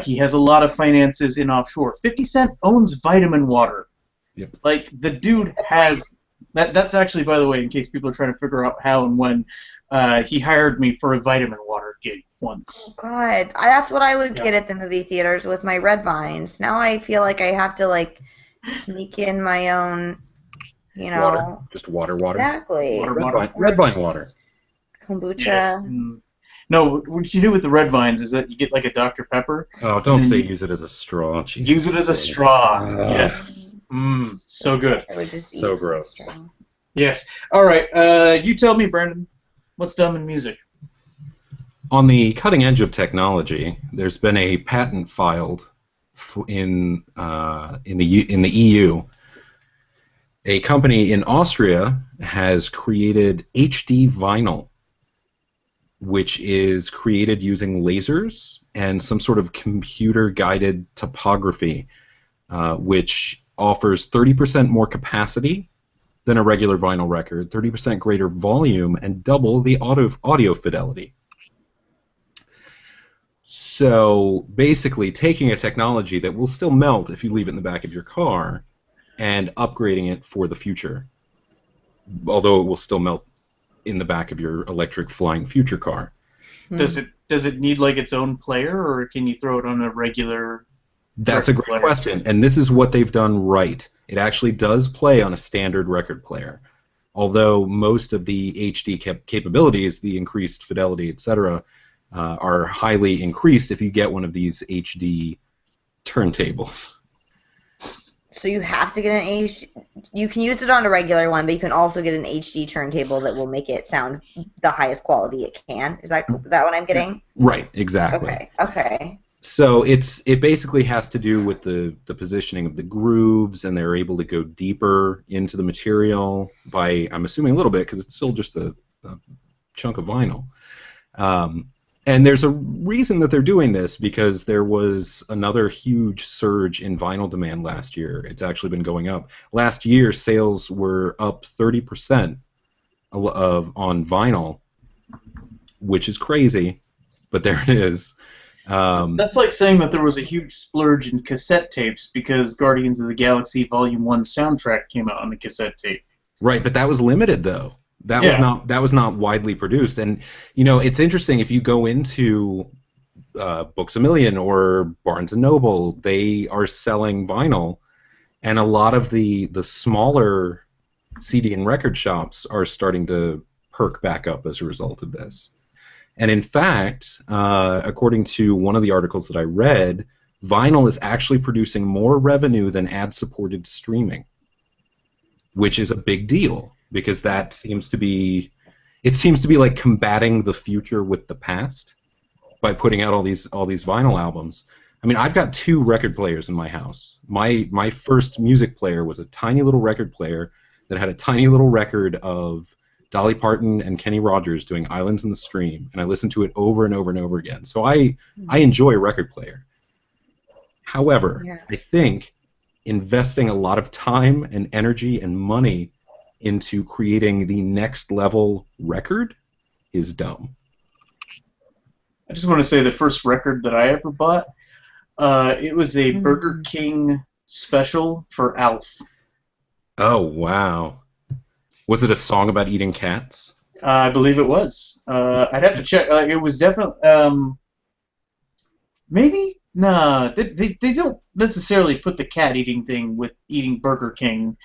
He has a lot of finances in offshore. 50 Cent owns Vitamin Water. Yep. Like, the dude has... That's actually, by the way, in case people are trying to figure out how and when, he hired me for a Vitamin Water gig once. Oh, God. That's what I would get at the movie theaters with my red vines. Now I feel like I have to, like, sneak in my own, you know... Water. Just water. Exactly. Red vine water. Kombucha. Yes. No, what you do with the red vines is that you get like a Dr. Pepper. Oh, don't say use it as a straw. Jeez. Use it as a straw. Yes. So good. So gross. Yes. All right. You tell me, Brandon, what's dumb in music? On the cutting edge of technology, there's been a patent filed in the EU. A company in Austria has created HD vinyl, which is created using lasers and some sort of computer-guided topography, which offers 30% more capacity than a regular vinyl record, 30% greater volume, and double the audio fidelity. So basically taking a technology that will still melt if you leave it in the back of your car and upgrading it for the future, although it will still melt in the back of your electric flying future car. Does it need like its own player, or can you throw it on a regular? That's a great question, and this is what they've done right. It actually does play on a standard record player, although most of the HD capabilities, the increased fidelity, etc., are highly increased if you get one of these HD turntables. So you have to get an HD. You can use it on a regular one, but you can also get an HD turntable that will make it sound the highest quality it can. Is that what I'm getting? Right, exactly. Okay. So it basically has to do with the positioning of the grooves, and they're able to go deeper into the material by, I'm assuming, a little bit, because it's still just a chunk of vinyl. And there's a reason that they're doing this, because there was another huge surge in vinyl demand last year. It's actually been going up. Last year, sales were up 30% on vinyl, which is crazy, but there it is. That's like saying that there was a huge splurge in cassette tapes because Guardians of the Galaxy Volume 1 soundtrack came out on the cassette tape. Right, but that was limited, though. That was not widely produced, and it's interesting if you go into Books A Million or Barnes and Noble, they are selling vinyl, and a lot of the smaller CD and record shops are starting to perk back up as a result of this. And in fact, according to one of the articles that I read, vinyl is actually producing more revenue than ad-supported streaming, which is a big deal. Because that seems to be like combating the future with the past by putting out all these vinyl albums. I mean, I've got 2 record players in my house. My first music player was a tiny little record player that had a tiny little record of Dolly Parton and Kenny Rogers doing Islands in the Stream, and I listened to it over and over and over again. So I enjoy a record player. However, I think investing a lot of time and energy and money into creating the next level record is dumb. I just want to say the first record that I ever bought, it was a Burger King special for Alf. Oh, wow. Was it a song about eating cats? I believe it was. I'd have to check. It was definitely... maybe? Nah, they don't necessarily put the cat eating thing with eating Burger King.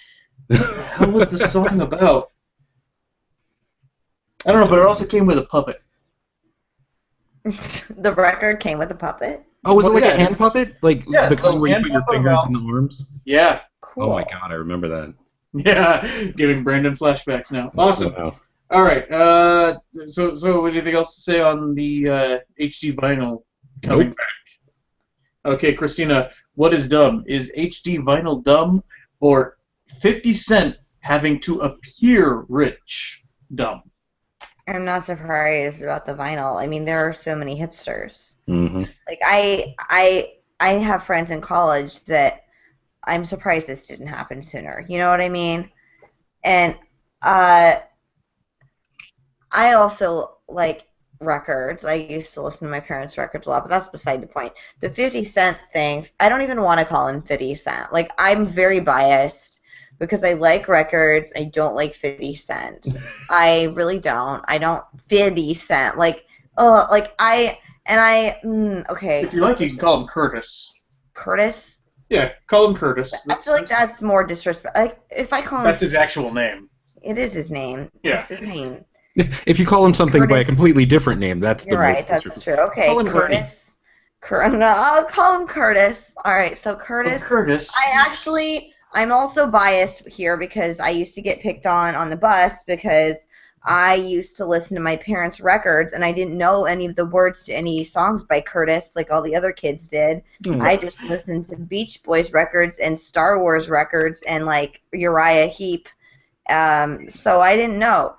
What the hell was the song about? I don't know, but it also came with a puppet. The record came with a puppet? Oh, was it like a hand puppet? Like the kind where you put your fingers in the arms? Yeah. Cool. Oh my god, I remember that. Yeah, giving Brandon flashbacks now. Awesome. Wow. All right. So anything else to say on the HD vinyl coming back? Okay, Christina, what is dumb? Is HD vinyl dumb, or 50 Cent having to appear rich dumb? I'm not surprised about the vinyl. I mean, there are so many hipsters. Mm-hmm. Like I have friends in college that I'm surprised this didn't happen sooner. You know what I mean? And I also like records. I used to listen to my parents' records a lot, but that's beside the point. The 50 Cent thing, I don't even want to call him 50 Cent. Like, I'm very biased because I like records. I don't like 50 Cent. I really don't. I don't 50 Cent. Like, oh, like okay. If you like, you can call him Curtis. Curtis? Yeah, call him Curtis. I feel like that's more disrespect. Like, if I call him... That's his actual name. It is his name. Yeah. That's his name. If you call him something Curtis. by a completely different name, that's You're the right, most that's true. Okay, call him Curtis. No, I'll call him Curtis. All right, so Curtis. Oh, Curtis. I'm also biased here because I used to get picked on the bus because I used to listen to my parents' records and I didn't know any of the words to any songs by Curtis like all the other kids did. I just listened to Beach Boys records and Star Wars records and like Uriah Heep. So I didn't know.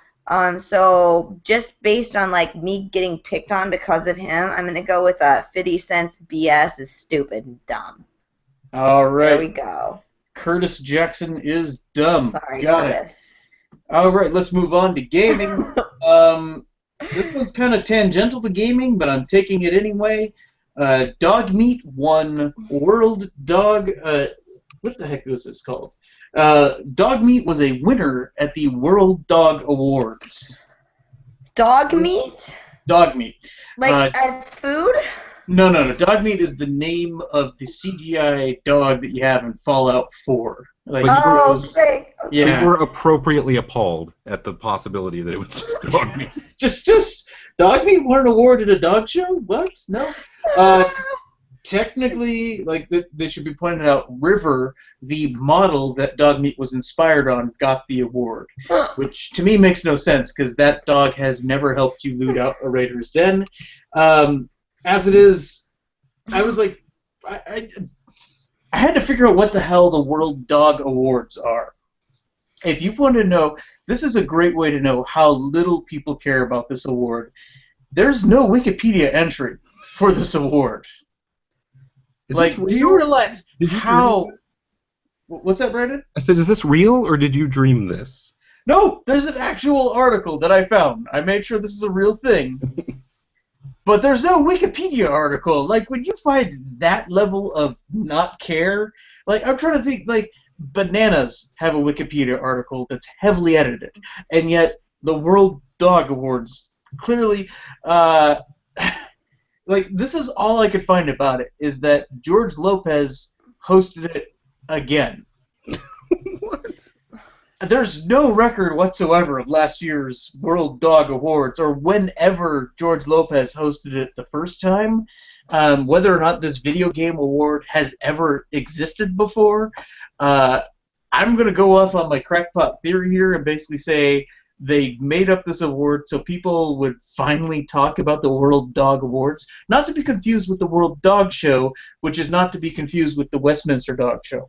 So just based on like me getting picked on because of him, I'm gonna go with 50 Cent's BS is stupid and dumb. All right. There we go. Curtis Jackson is dumb. Sorry, Got Curtis. it. All right, let's move on to gaming. This one's kind of tangential to gaming, but I'm taking it anyway. Dog Meat won World Dog. What the heck was this called? Dog Meat was a winner at the World Dog Awards. Dog meat? Dog Meat. Like food? No. Dog Meat is the name of the CGI dog that you have in Fallout 4. Like, okay. Yeah. We were appropriately appalled at the possibility that it was just dog meat. just Dog Meat won an award at a dog show? What? No. Technically, like that should be pointed out, River, the model that Dog Meat was inspired on, got the award, which to me makes no sense because that dog has never helped you loot out a Raider's Den. As it is, I was like, I had to figure out what the hell the World Dog Awards are. If you want to know, this is a great way to know how little people care about this award. There's no Wikipedia entry for this award. Like, do you realize how... What's that, Brandon? I said, is this real, or did you dream this? No, there's an actual article that I found. I made sure this is a real thing. But there's no Wikipedia article. Like, when you find that level of not care... Like, I'm trying to think, like, Bananas have a Wikipedia article that's heavily edited. And yet, the World Dog Awards clearly... like, this is all I could find about it, is that George Lopez hosted it again. What? There's no record whatsoever of last year's World Dog Awards, or whenever George Lopez hosted it the first time. Whether or not this video game award has ever existed before. I'm going to go off on my crackpot theory here and basically say they made up this award so people would finally talk about the World Dog Awards, not to be confused with the World Dog Show, which is not to be confused with the Westminster Dog Show.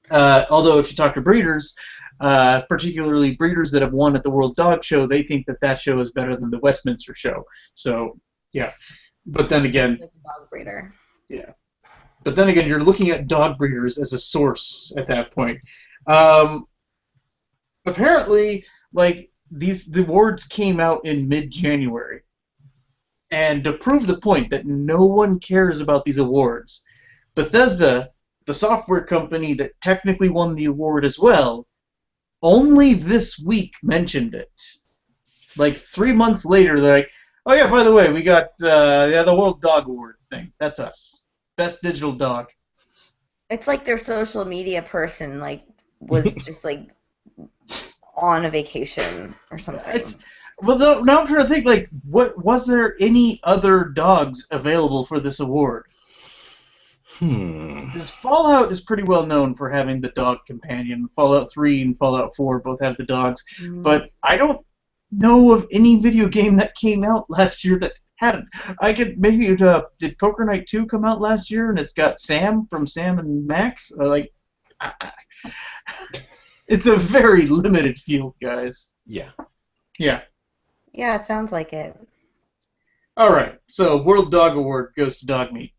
Although if you talk to breeders, particularly breeders that have won at the World Dog Show, they think that that show is better than the Westminster Show. So, yeah. But then again... Like a dog breeder. Yeah. But then again, you're looking at dog breeders as a source at that point. Apparently... Like, the awards came out in mid-January. And to prove the point that no one cares about these awards, Bethesda, the software company that technically won the award as well, only this week mentioned it. Like, 3 months later, they're like, oh yeah, by the way, we got the World Dog Award thing. That's us. Best digital dog. It's like their social media person, like, was just, like... on a vacation or something. Well, now I'm trying to think, like, was there any other dogs available for this award? Because Fallout is pretty well known for having the dog companion. Fallout 3 and Fallout 4 both have the dogs. But I don't know of any video game that came out last year that hadn't. I could maybe did Poker Night 2 come out last year and it's got Sam from Sam and Max? It's a very limited field, guys. Yeah. Yeah, it sounds like it. All right, so World Dog Award goes to Dog Meat.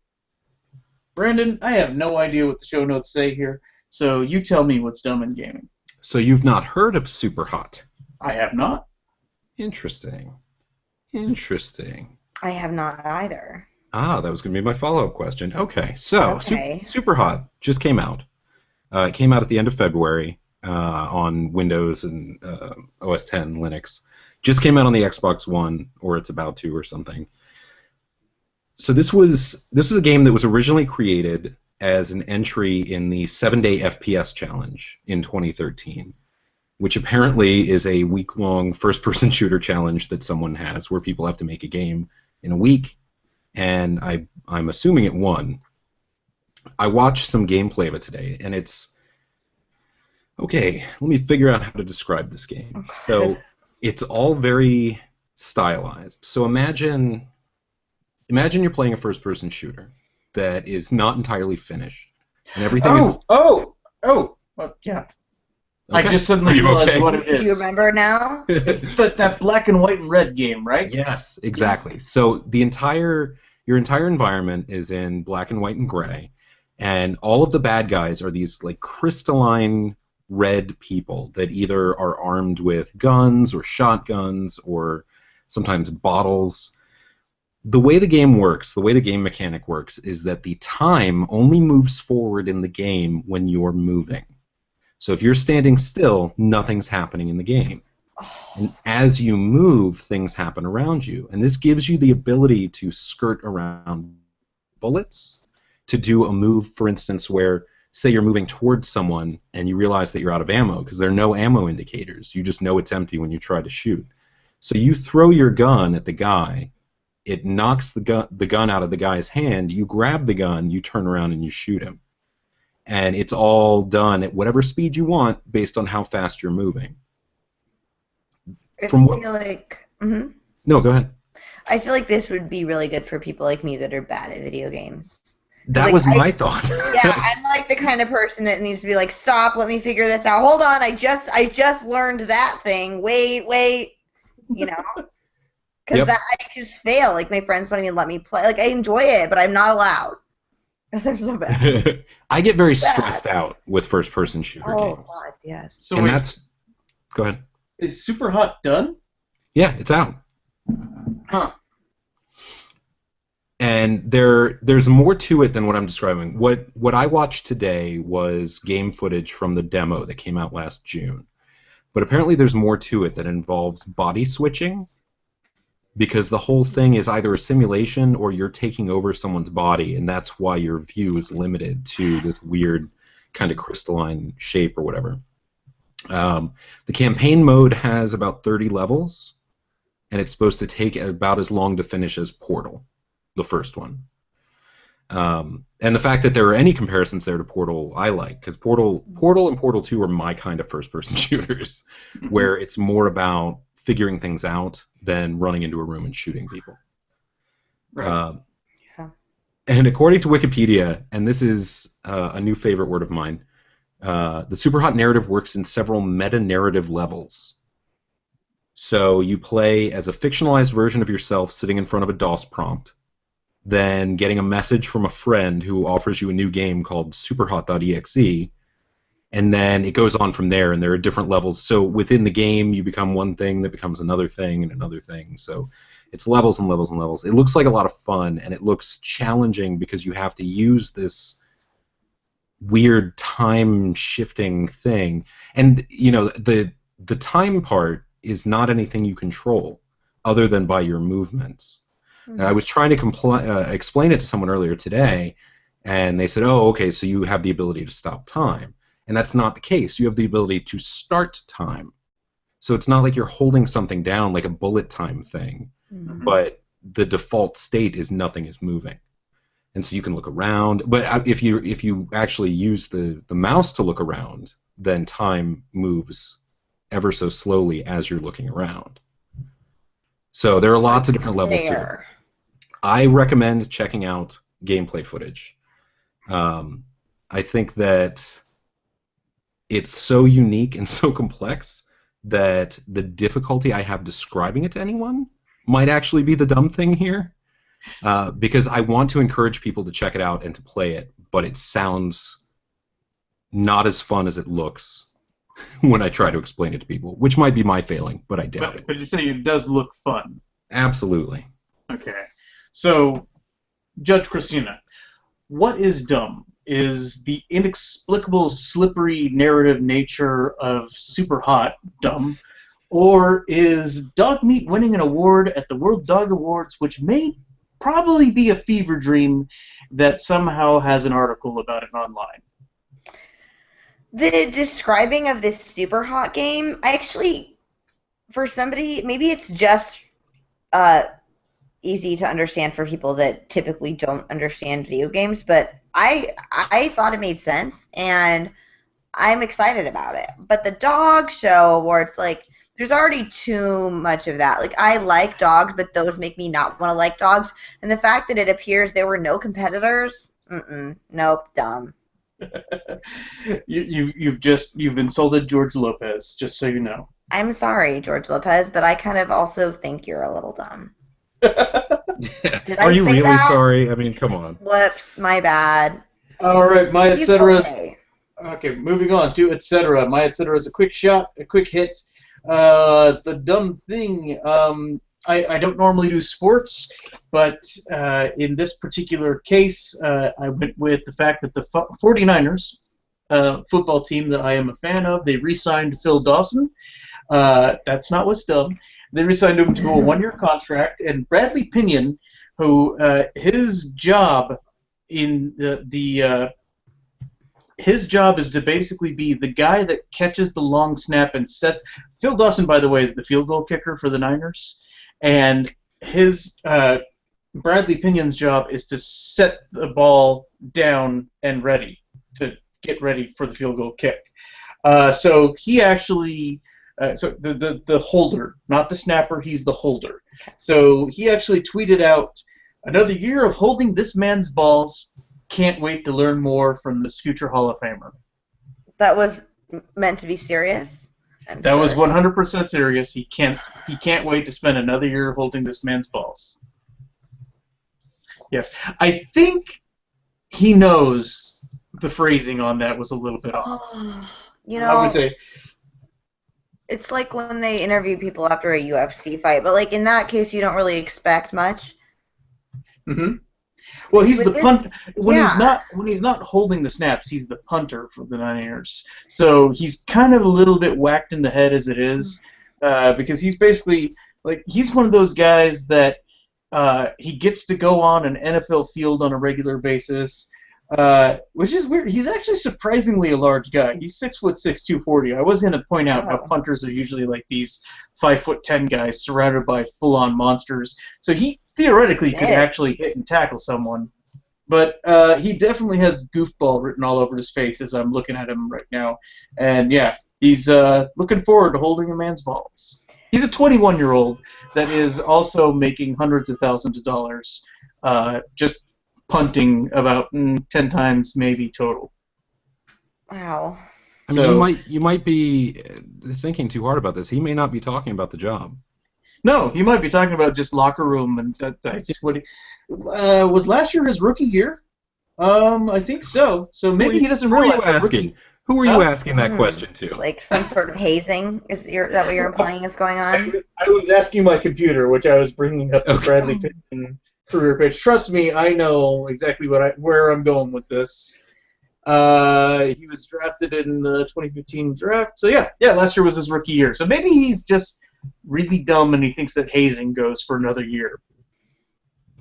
Brandon, I have no idea what the show notes say here, so you tell me what's dumb in gaming. So you've not heard of Superhot? I have not. Interesting. I have not either. Ah, that was going to be my follow-up question. Okay, so Superhot just came out. It came out at the end of February on Windows and OS X, Linux. Just came out on the Xbox One, or it's about to, or something. So this was a game that was originally created as an entry in the 7-Day FPS Challenge in 2013, which apparently is a week-long first-person shooter challenge that someone has, where people have to make a game in a week, and I'm assuming it won. I watched some gameplay of it today, and it's... Okay, let me figure out how to describe this game. So it's all very stylized. So imagine you're playing a first-person shooter that is not entirely finished, and everything is... Well, yeah. Okay. I just suddenly realized what it is. Do you remember now? It's that black and white and red game, right? Yes, exactly. Yes. So your entire environment is in black and white and gray, and all of the bad guys are these like crystalline red people that either are armed with guns or shotguns or sometimes bottles. The way the game works, the way the game mechanic works, is that the time only moves forward in the game when you're moving. So if you're standing still, nothing's happening in the game. And as you move, things happen around you. And this gives you the ability to skirt around bullets, to do a move, for instance, where, say you're moving towards someone and you realize that you're out of ammo, because there are no ammo indicators. You just know it's empty when you try to shoot. So you throw your gun at the guy, it knocks the gun out of the guy's hand, you grab the gun, you turn around and you shoot him. And it's all done at whatever speed you want based on how fast you're moving. No, go ahead. I feel like this would be really good for people like me that are bad at video games. That was my thought. Yeah, I'm like the kind of person that needs to be like, stop, let me figure this out. Hold on, I just learned that thing. Wait, you know? Because I just fail. Like, my friends won't even let me play. Like, I enjoy it, but I'm not allowed. Because I'm so bad. I get very stressed out with first-person shooter games. Oh, God, yes. So and that's... Go ahead. Is Superhot done? Yeah, it's out. Huh. And there's more to it than what I'm describing. What I watched today was game footage from the demo that came out last June. But apparently there's more to it that involves body switching, because the whole thing is either a simulation or you're taking over someone's body, and that's why your view is limited to this weird kind of crystalline shape or whatever. The campaign mode has about 30 levels, and it's supposed to take about as long to finish as Portal, the first one. And the fact that there are any comparisons there to Portal, I like, because Portal and Portal 2 are my kind of first-person shooters, where it's more about figuring things out than running into a room and shooting people. Right. And according to Wikipedia, and this is a new favorite word of mine, the Superhot narrative works in several meta-narrative levels. So you play as a fictionalized version of yourself sitting in front of a DOS prompt, then getting a message from a friend who offers you a new game called Superhot.exe, and then it goes on from there, and there are different levels. So within the game, you become one thing that becomes another thing and another thing. So it's levels and levels and levels. It looks like a lot of fun, and it looks challenging because you have to use this weird time-shifting thing. And, you know, the time part is not anything you control other than by your movements. Mm-hmm. I was trying to explain it to someone earlier today, and they said, oh, okay, so you have the ability to stop time. And that's not the case. You have the ability to start time. So it's not like you're holding something down like a bullet time thing, but the default state is nothing is moving. And so you can look around. But if you actually use the mouse to look around, then time moves ever so slowly as you're looking around. So there are lots of different levels to it. I recommend checking out gameplay footage. I think that it's so unique and so complex that the difficulty I have describing it to anyone might actually be the dumb thing here, because I want to encourage people to check it out and to play it, but it sounds not as fun as it looks, when I try to explain it to people, which might be my failing, but I doubt it. But you're saying it does look fun. Absolutely. Okay. So, Judge Christina, what is dumb? Is the inexplicable, slippery narrative nature of Super Hot dumb? Or is dog meat winning an award at the World Dog Awards, which may probably be a fever dream that somehow has an article about it online? The describing of this Super Hot game, I actually, for somebody, maybe it's just easy to understand for people that typically don't understand video games, but I thought it made sense, and I'm excited about it. But the dog show where it's like, there's already too much of that. Like, I like dogs, but those make me not want to like dogs. And the fact that it appears there were no competitors, nope, dumb. You've insulted George Lopez, just so you know. I'm sorry, George Lopez, but I kind of also think you're a little dumb. Are you really sorry? I mean, come on. Whoops, my bad. All right, my etc. Okay. Okay, moving on to etc. My etc. is a quick shot, a quick hit. The dumb thing. I don't normally do sports, but in this particular case, I went with the fact that the 49ers football team that I am a fan of, they re-signed Phil Dawson. That's not what's dumb. They re-signed him to a one-year contract, and Bradley Pinion, who his job in his job is to basically be the guy that catches the long snap and sets. Phil Dawson, by the way, is the field goal kicker for the Niners, and his Bradley Pinion's job is to set the ball down and ready to get ready for the field goal kick. So he actually. So the holder, not the snapper, he's the holder. So he actually tweeted out, "Another year of holding this man's balls. Can't wait to learn more from this future Hall of Famer." That was meant to be serious? That was 100% serious. He can't wait to spend another year holding this man's balls. Yes. I think he knows the phrasing on that was a little bit off. You know, I would say... It's like when they interview people after a UFC fight, but like in that case, you don't really expect much. Well, he's the punter. When he's not holding the snaps, he's the punter for the Niners. So he's kind of a little bit whacked in the head as it is, because he's basically like he's one of those guys that he gets to go on an NFL field on a regular basis. Which is weird. He's actually surprisingly a large guy. He's 6'6", 240. I was going to point out how punters are usually like these 5'10" guys surrounded by full-on monsters. So he theoretically could actually hit and tackle someone. But he definitely has goofball written all over his face as I'm looking at him right now. And yeah, he's looking forward to holding a man's balls. He's a 21-year-old that is also making hundreds of thousands of dollars just punting about 10 times maybe total. Wow. I mean, you might be thinking too hard about this. He may not be talking about the job. No, he might be talking about just locker room, and that's what he... was last year his rookie year? I think so. So maybe he doesn't realize that. Who are you asking that question to? Like some sort of hazing? Is that what you're implying is going on? I was asking my computer, which I was bringing up the Bradley Pinion career page. Trust me, I know exactly where I'm going with this. He was drafted in the 2015 draft. So yeah, last year was his rookie year. So maybe he's just really dumb and he thinks that hazing goes for another year.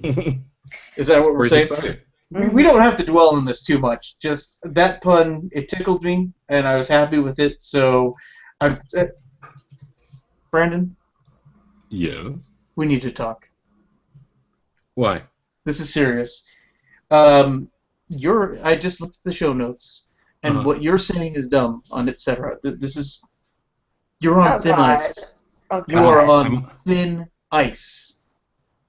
Is that what we're saying? We don't have to dwell on this too much. Just that pun, it tickled me, and I was happy with it. So, Brandon? Yes? We need to talk. Why? This is serious. I just looked at the show notes, and what you're saying is dumb on etc. You're on thin ice. Oh, God. You are on thin ice.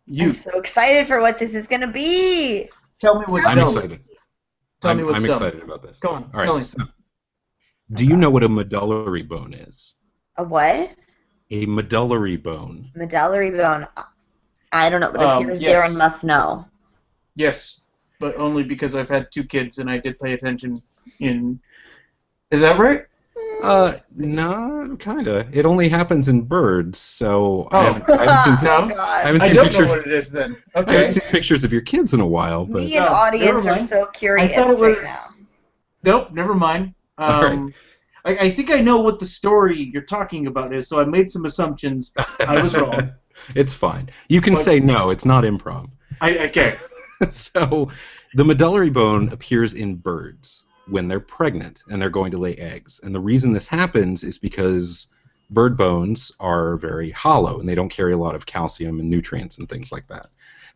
I'm so excited for what this is going to be. Tell me what's dumb. I'm excited. Tell me what's dumb. I'm excited about this. Go on. All right. So, do you know what a medullary bone is? A what? A medullary bone. Medullary bone. I don't know, but it appears yes. Darren must know. Yes, but only because I've had 2 kids and I did pay attention in... Is that right? No, kinda. It only happens in birds, so Oh. I haven't I seen don't pictures. know what it is then. I haven't Okay. seen pictures of your kids in a while, but Me and No, audience never are mind. so I curious thought it was. right now. Nope, never mind. all right. I think I know what the story you're talking about is, so I made some assumptions. I was wrong. It's fine. You can But- say no. It's not improv. Okay. So, the medullary bone appears in birds when they're pregnant and they're going to lay eggs. And the reason this happens is because bird bones are very hollow and they don't carry a lot of calcium and nutrients and things like that.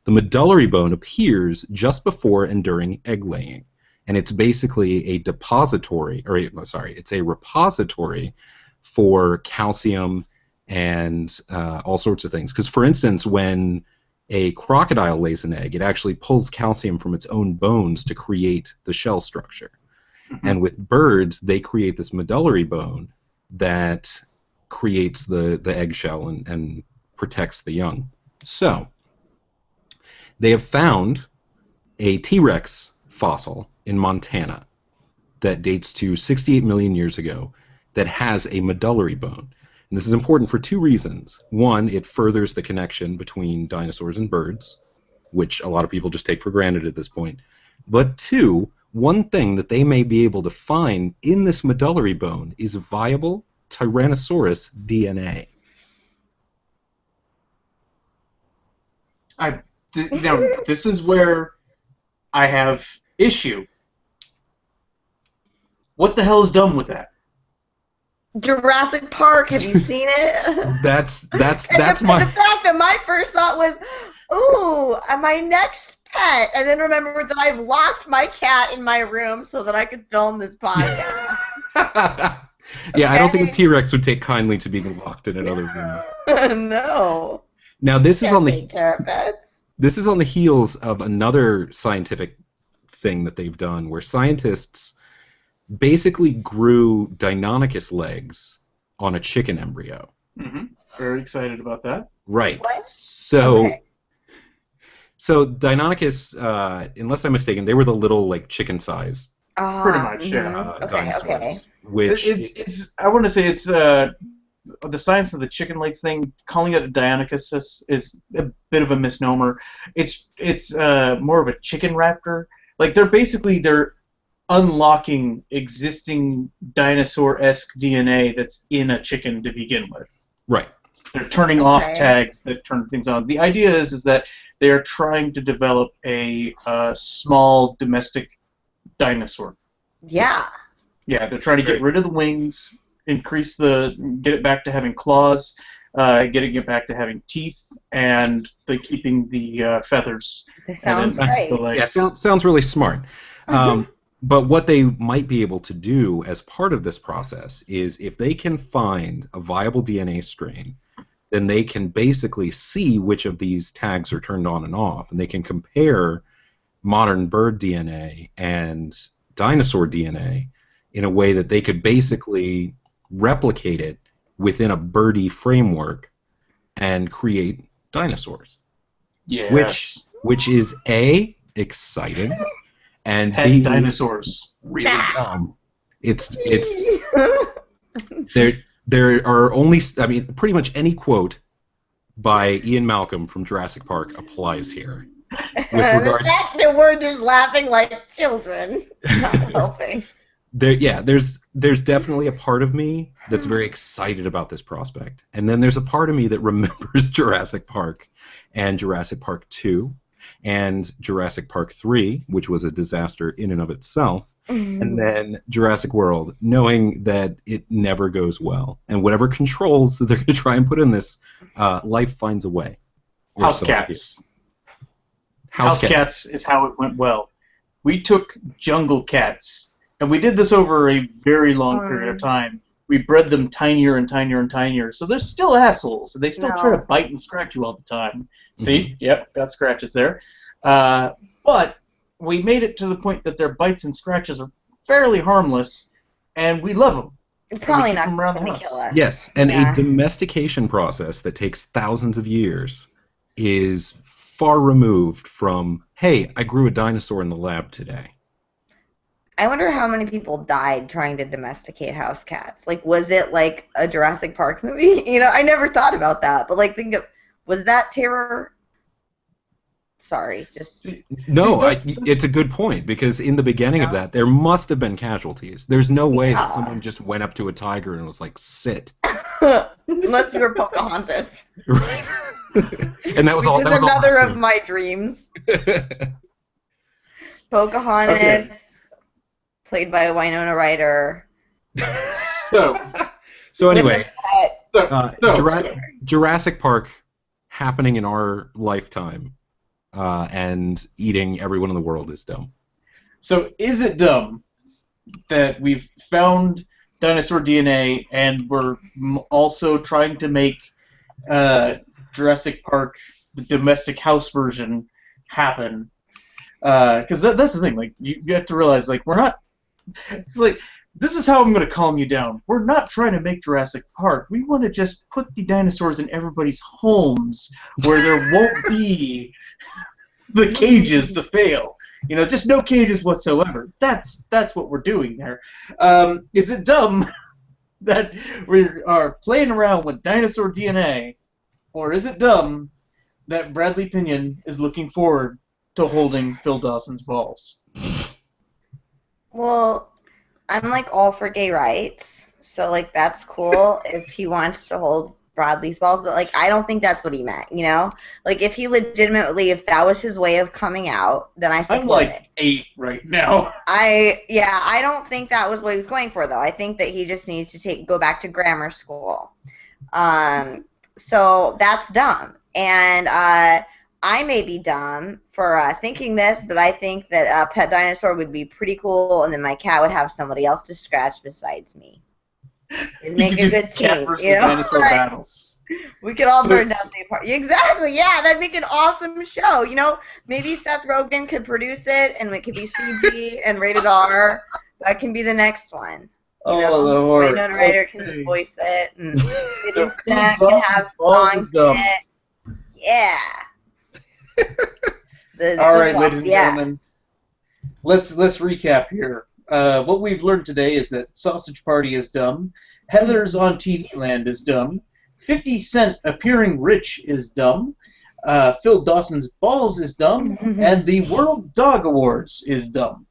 The medullary bone appears just before and during egg laying. And it's basically a depository, it's a repository for calcium and all sorts of things. Because, for instance, when a crocodile lays an egg, it actually pulls calcium from its own bones to create the shell structure. Mm-hmm. And with birds, they create this medullary bone that creates the eggshell and protects the young. So, they have found a T-Rex fossil in Montana that dates to 68 million years ago that has a medullary bone. And this is important for two reasons. One, it furthers the connection between dinosaurs and birds, which a lot of people just take for granted at this point. But two, one thing that they may be able to find in this medullary bone is viable Tyrannosaurus DNA. Now, this is where I have issue. What the hell is done with that? Jurassic Park, have you seen it? That's and my. The fact that my first thought was, ooh, my next pet, and then remembered that I've locked my cat in my room so that I could film this podcast. Yeah, I don't think a T-Rex would take kindly to being locked in another room. No. Now this is on the pets. This is on the heels of another scientific thing that they've done, where scientists basically grew Deinonychus legs on a chicken embryo. Mm-hmm. Very excited about that. Right. What? So Deinonychus, unless I'm mistaken, they were the little like chicken-sized. Pretty much, yeah. Dinosaurs. Okay. Which it's I want to say it's the science of the chicken legs thing. Calling it a Deinonychus is a bit of a misnomer. It's more of a chicken raptor. Like they're unlocking existing dinosaur-esque DNA that's in a chicken to begin with. Right. They're turning off tags that turn things on. The idea is that they are trying to develop a small domestic dinosaur. Yeah. Yeah, they're trying to get rid of the wings, get it back to having claws, getting it back to having teeth, and keeping the feathers. That sounds great. Yeah, sounds really smart. But what they might be able to do as part of this process is if they can find a viable DNA strain, then they can basically see which of these tags are turned on and off, and they can compare modern bird DNA and dinosaur DNA in a way that they could basically replicate it within a birdie framework and create dinosaurs. Yes. Which is A, exciting, and Pet B, dinosaurs. really dumb. It's there are only, I mean, pretty much any quote by Ian Malcolm from Jurassic Park applies here. The fact that we're just laughing like children, not helping. There's definitely a part of me that's very excited about this prospect, and then there's a part of me that remembers Jurassic Park and Jurassic Park 2 and Jurassic Park 3, which was a disaster in and of itself, and then Jurassic World, knowing that it never goes well, and whatever controls that they're going to try and put in this, life finds a way. House cats. House cats is how it went well. We took jungle cats, and we did this over a very long period of time. We bred them tinier and tinier and tinier, so they're still assholes, and they still try to bite and scratch you all the time. See? Yep, got scratches there. But we made it to the point that their bites and scratches are fairly harmless, and we love them. Probably not going to kill us. Yes, and a domestication process that takes thousands of years is far removed from, hey, I grew a dinosaur in the lab today. I wonder how many people died trying to domesticate house cats. Like, was it like a Jurassic Park movie? You know, I never thought about that. But like, was that terror? Sorry, just no. It's a good point because in the beginning of that, there must have been casualties. There's no way that someone just went up to a tiger and was like, "Sit." Unless you were Pocahontas. Right. And that was all. That was another of my dreams. Pocahontas. Okay. Played by Winona Ryder. So anyway, Jurassic Park happening in our lifetime, and eating everyone in the world is dumb. So is it dumb that we've found dinosaur DNA and we're also trying to make Jurassic Park, the domestic house version, happen? Because that's the thing. Like you have to realize, like we're not. It's like, this is how I'm going to calm you down. We're not trying to make Jurassic Park. We want to just put the dinosaurs in everybody's homes where there won't be the cages to fail. You know, just no cages whatsoever. That's what we're doing there. Is it dumb that we are playing around with dinosaur DNA, or is it dumb that Bradley Pinion is looking forward to holding Phil Dawson's balls? Well, I'm like all for gay rights, so like that's cool if he wants to hold Bradley's balls, but like I don't think that's what he meant, you know? Like if he legitimately, if that was his way of coming out, then I support it. I'm like 8 right now. I don't think that was what he was going for though. I think that he just needs to go back to grammar school. So that's dumb, and I may be dumb for thinking this, but I think that a pet dinosaur would be pretty cool, and then my cat would have somebody else to scratch besides me. It'd make a good team, you know? Dinosaur battles. We could all burn down the apartment. Exactly, yeah, that'd make an awesome show. You know, maybe Seth Rogen could produce it, and it could be CG and rated R. That can be the next one. You know, Lord. Winona Ryder can voice it, and Stack can have songs in it. Yeah. All right, ladies and gentlemen, let's recap here. What we've learned today is that Sausage Party is dumb, Heather's on TV Land is dumb, 50 Cent appearing rich is dumb, Phil Dawson's balls is dumb, and the World Dog Awards is dumb.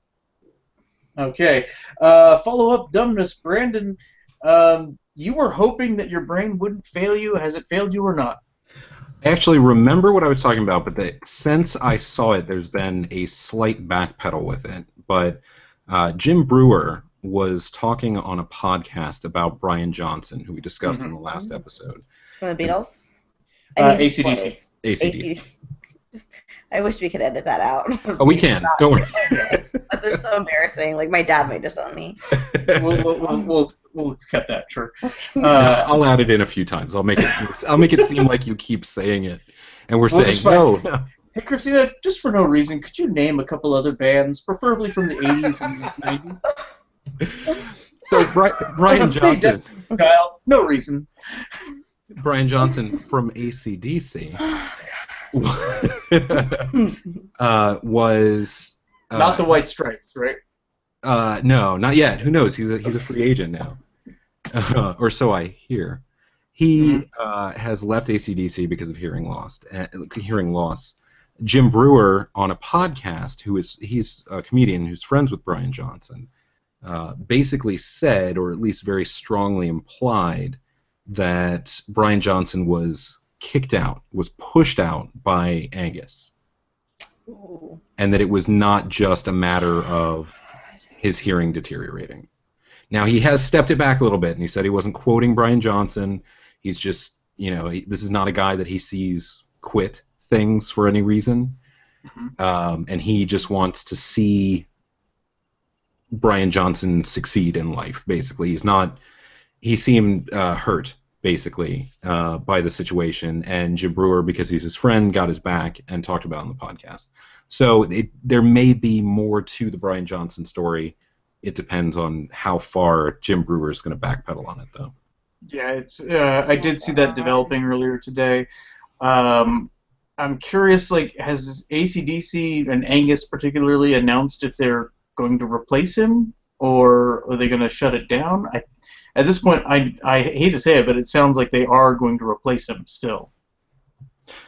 Okay, follow-up dumbness, Brandon. You were hoping that your brain wouldn't fail you. Has it failed you or not? I actually remember what I was talking about, but since I saw it, there's been a slight backpedal with it. But Jim Brewer was talking on a podcast about Brian Johnson, who we discussed in the last episode. From the Beatles? AC/DC. AC/DC. I wish we could edit that out. Oh, we can. Don't worry. That's so embarrassing. Like, my dad might disown me. We'll cut that, sure. I'll add it in a few times. I'll make it seem like you keep saying it, and we're saying no. Hey, Christina, just for no reason, could you name a couple other bands, preferably from the 80s and 90s? So Brian Johnson. Kyle, no reason. Brian Johnson from AC/DC was not the White Stripes, right? No, not yet. Who knows? He's a free agent now, or so I hear. He has left AC/DC because of hearing loss. Jim Brewer on a podcast, he's a comedian who's friends with Brian Johnson, basically said, or at least very strongly implied, that Brian Johnson was kicked out, was pushed out by Angus, and that it was not just a matter of his hearing deteriorating. Now, he has stepped it back a little bit, and he said he wasn't quoting Brian Johnson. He's just, this is not a guy that he sees quit things for any reason, and he just wants to see Brian Johnson succeed in life, basically. He seemed hurt, basically, by the situation, and Jim Brewer, because he's his friend, got his back and talked about it on the podcast. So there may be more to the Brian Johnson story. It depends on how far Jim Brewer is going to backpedal on it, though. Yeah, I did see that developing earlier today. I'm curious, has AC/DC and Angus particularly announced if they're going to replace him, or are they going to shut it down? At this point, I hate to say it, but it sounds like they are going to replace him still.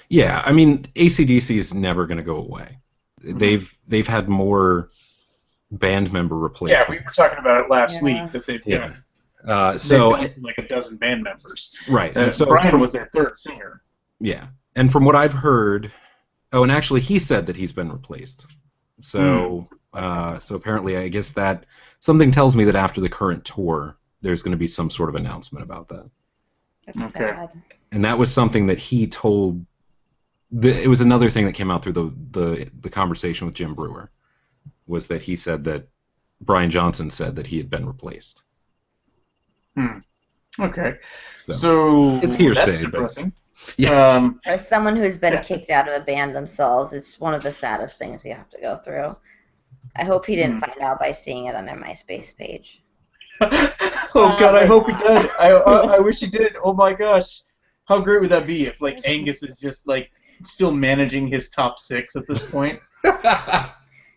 Yeah, I mean, AC/DC is never going to go away. Mm-hmm. They've had more band member replacements. Yeah, we were talking about it last week that they've so like a dozen band members. Right. And so Brian was their third singer. Yeah, and from what I've heard, and actually he said that he's been replaced. So so apparently, I guess that something tells me that after the current tour, there's going to be some sort of announcement about that. That's sad. And that was something that he told. It was another thing that came out through the conversation with Jim Brewer, was that he said that Brian Johnson said that he had been replaced. Okay. So it's hearsay. That's depressing. Yeah. As someone who's been kicked out of a band themselves, it's one of the saddest things you have to go through. I hope he didn't find out by seeing it on their MySpace page. Oh God, I hope he did. I wish he did. Oh my gosh, how great would that be if like Angus is just like still managing his top 6 at this point?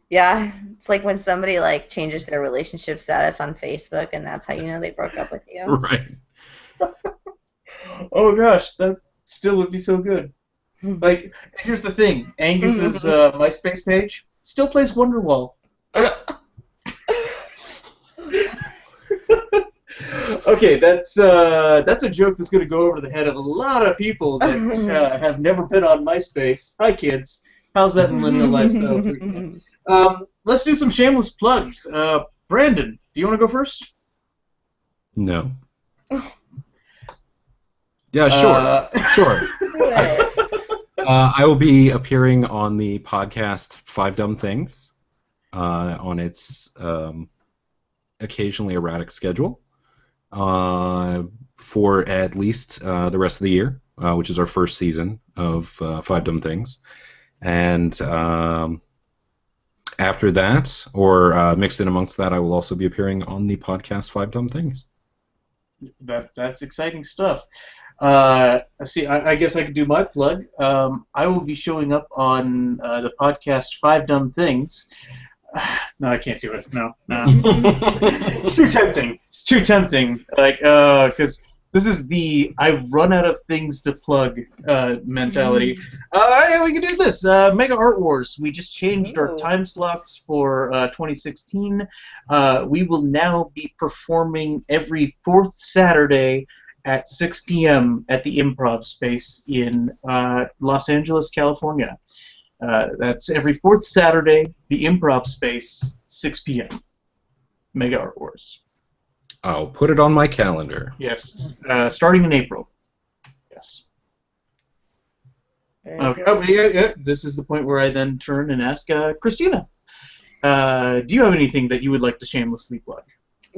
Yeah, it's like when somebody like changes their relationship status on Facebook, and that's how you know they broke up with you. Right. Oh gosh, that still would be so good. Like, here's the thing: Angus's MySpace page still plays Wonderwall. Okay, that's a joke that's going to go over the head of a lot of people that have never been on MySpace. Hi, kids. How's that millennial lifestyle? Let's do some shameless plugs. Brandon, do you want to go first? No. Yeah, sure. I will be appearing on the podcast Five Dumb Things on its occasionally erratic schedule for at least the rest of the year, which is our first season of Five Dumb Things. And after that, or mixed in amongst that, I will also be appearing on the podcast Five Dumb Things. That's exciting stuff. See, I guess I could do my plug. I will be showing up on the podcast Five Dumb Things. No, I can't do it. No. It's too tempting. It's too tempting. Like, because this is the I've run out of things to plug mentality. Yeah, we can do this. Mega Art Wars. We just changed our time slots for 2016. We will now be performing every 4th Saturday at 6 p.m. at the Improv Space in Los Angeles, California. That's every 4th Saturday, the Improv Space, 6 p.m. Mega Art Wars. I'll put it on my calendar. Yes, starting in April. Yes. Okay. This is the point where I then turn and ask Christina. Do you have anything that you would like to shamelessly plug?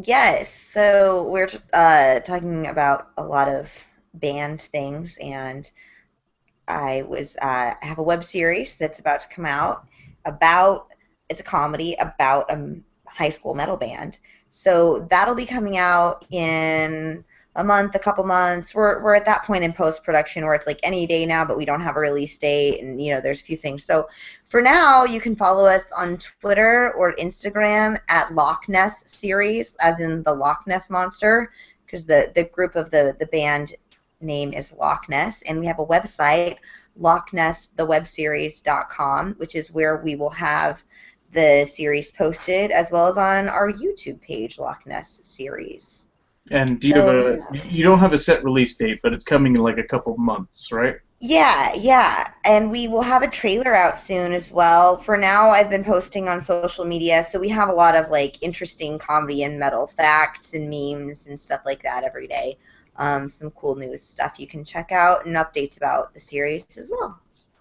Yes. So we're talking about a lot of band things, and I have a web series that's about to come out it's a comedy about a high school metal band. So that'll be coming out in a couple months. We're at that point in post-production where it's like any day now, but we don't have a release date, and there's a few things. So for now, you can follow us on Twitter or Instagram at Loch Ness Series, as in the Loch Ness Monster, because the group of the band name is Loch Ness, and we have a website, lochnessthewebseries.com, which is where we will have the series posted, as well as on our YouTube page, Loch Ness Series. And do you you don't have a set release date, but it's coming in like a couple months, right? Yeah, and we will have a trailer out soon as well. For now, I've been posting on social media, so we have a lot of like interesting comedy and metal facts and memes and stuff like that every day. Some cool news stuff you can check out, and updates about the series as well.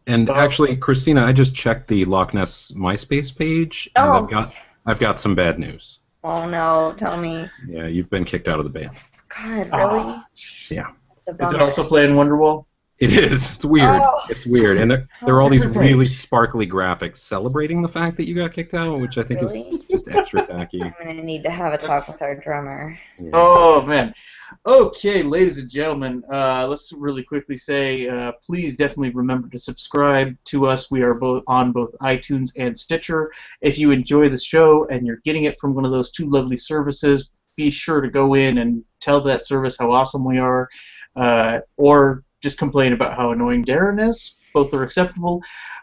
And actually, Christina, I just checked the Loch Ness MySpace page, and I've got some bad news. Oh no, tell me. Yeah, you've been kicked out of the band. God, really? Yeah. Is it also playing Wonderwall? It is. It's weird. Oh. It's weird. And there are all these really sparkly graphics celebrating the fact that you got kicked out, which I think is just extra tacky. I'm going to need to have a talk with our drummer. Yeah. Oh, man. Okay, ladies and gentlemen, let's really quickly say, please definitely remember to subscribe to us. We are on both iTunes and Stitcher. If you enjoy the show and you're getting it from one of those two lovely services, be sure to go in and tell that service how awesome we are, or just complain about how annoying Darren is. Both are acceptable.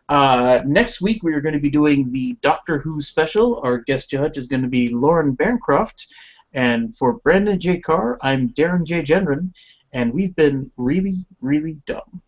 Next week we are going to be doing the Doctor Who special. Our guest judge is going to be Lauren Bancroft. And for Brandon J. Carr, I'm Darren J. Gendron, and we've been really, really dumb.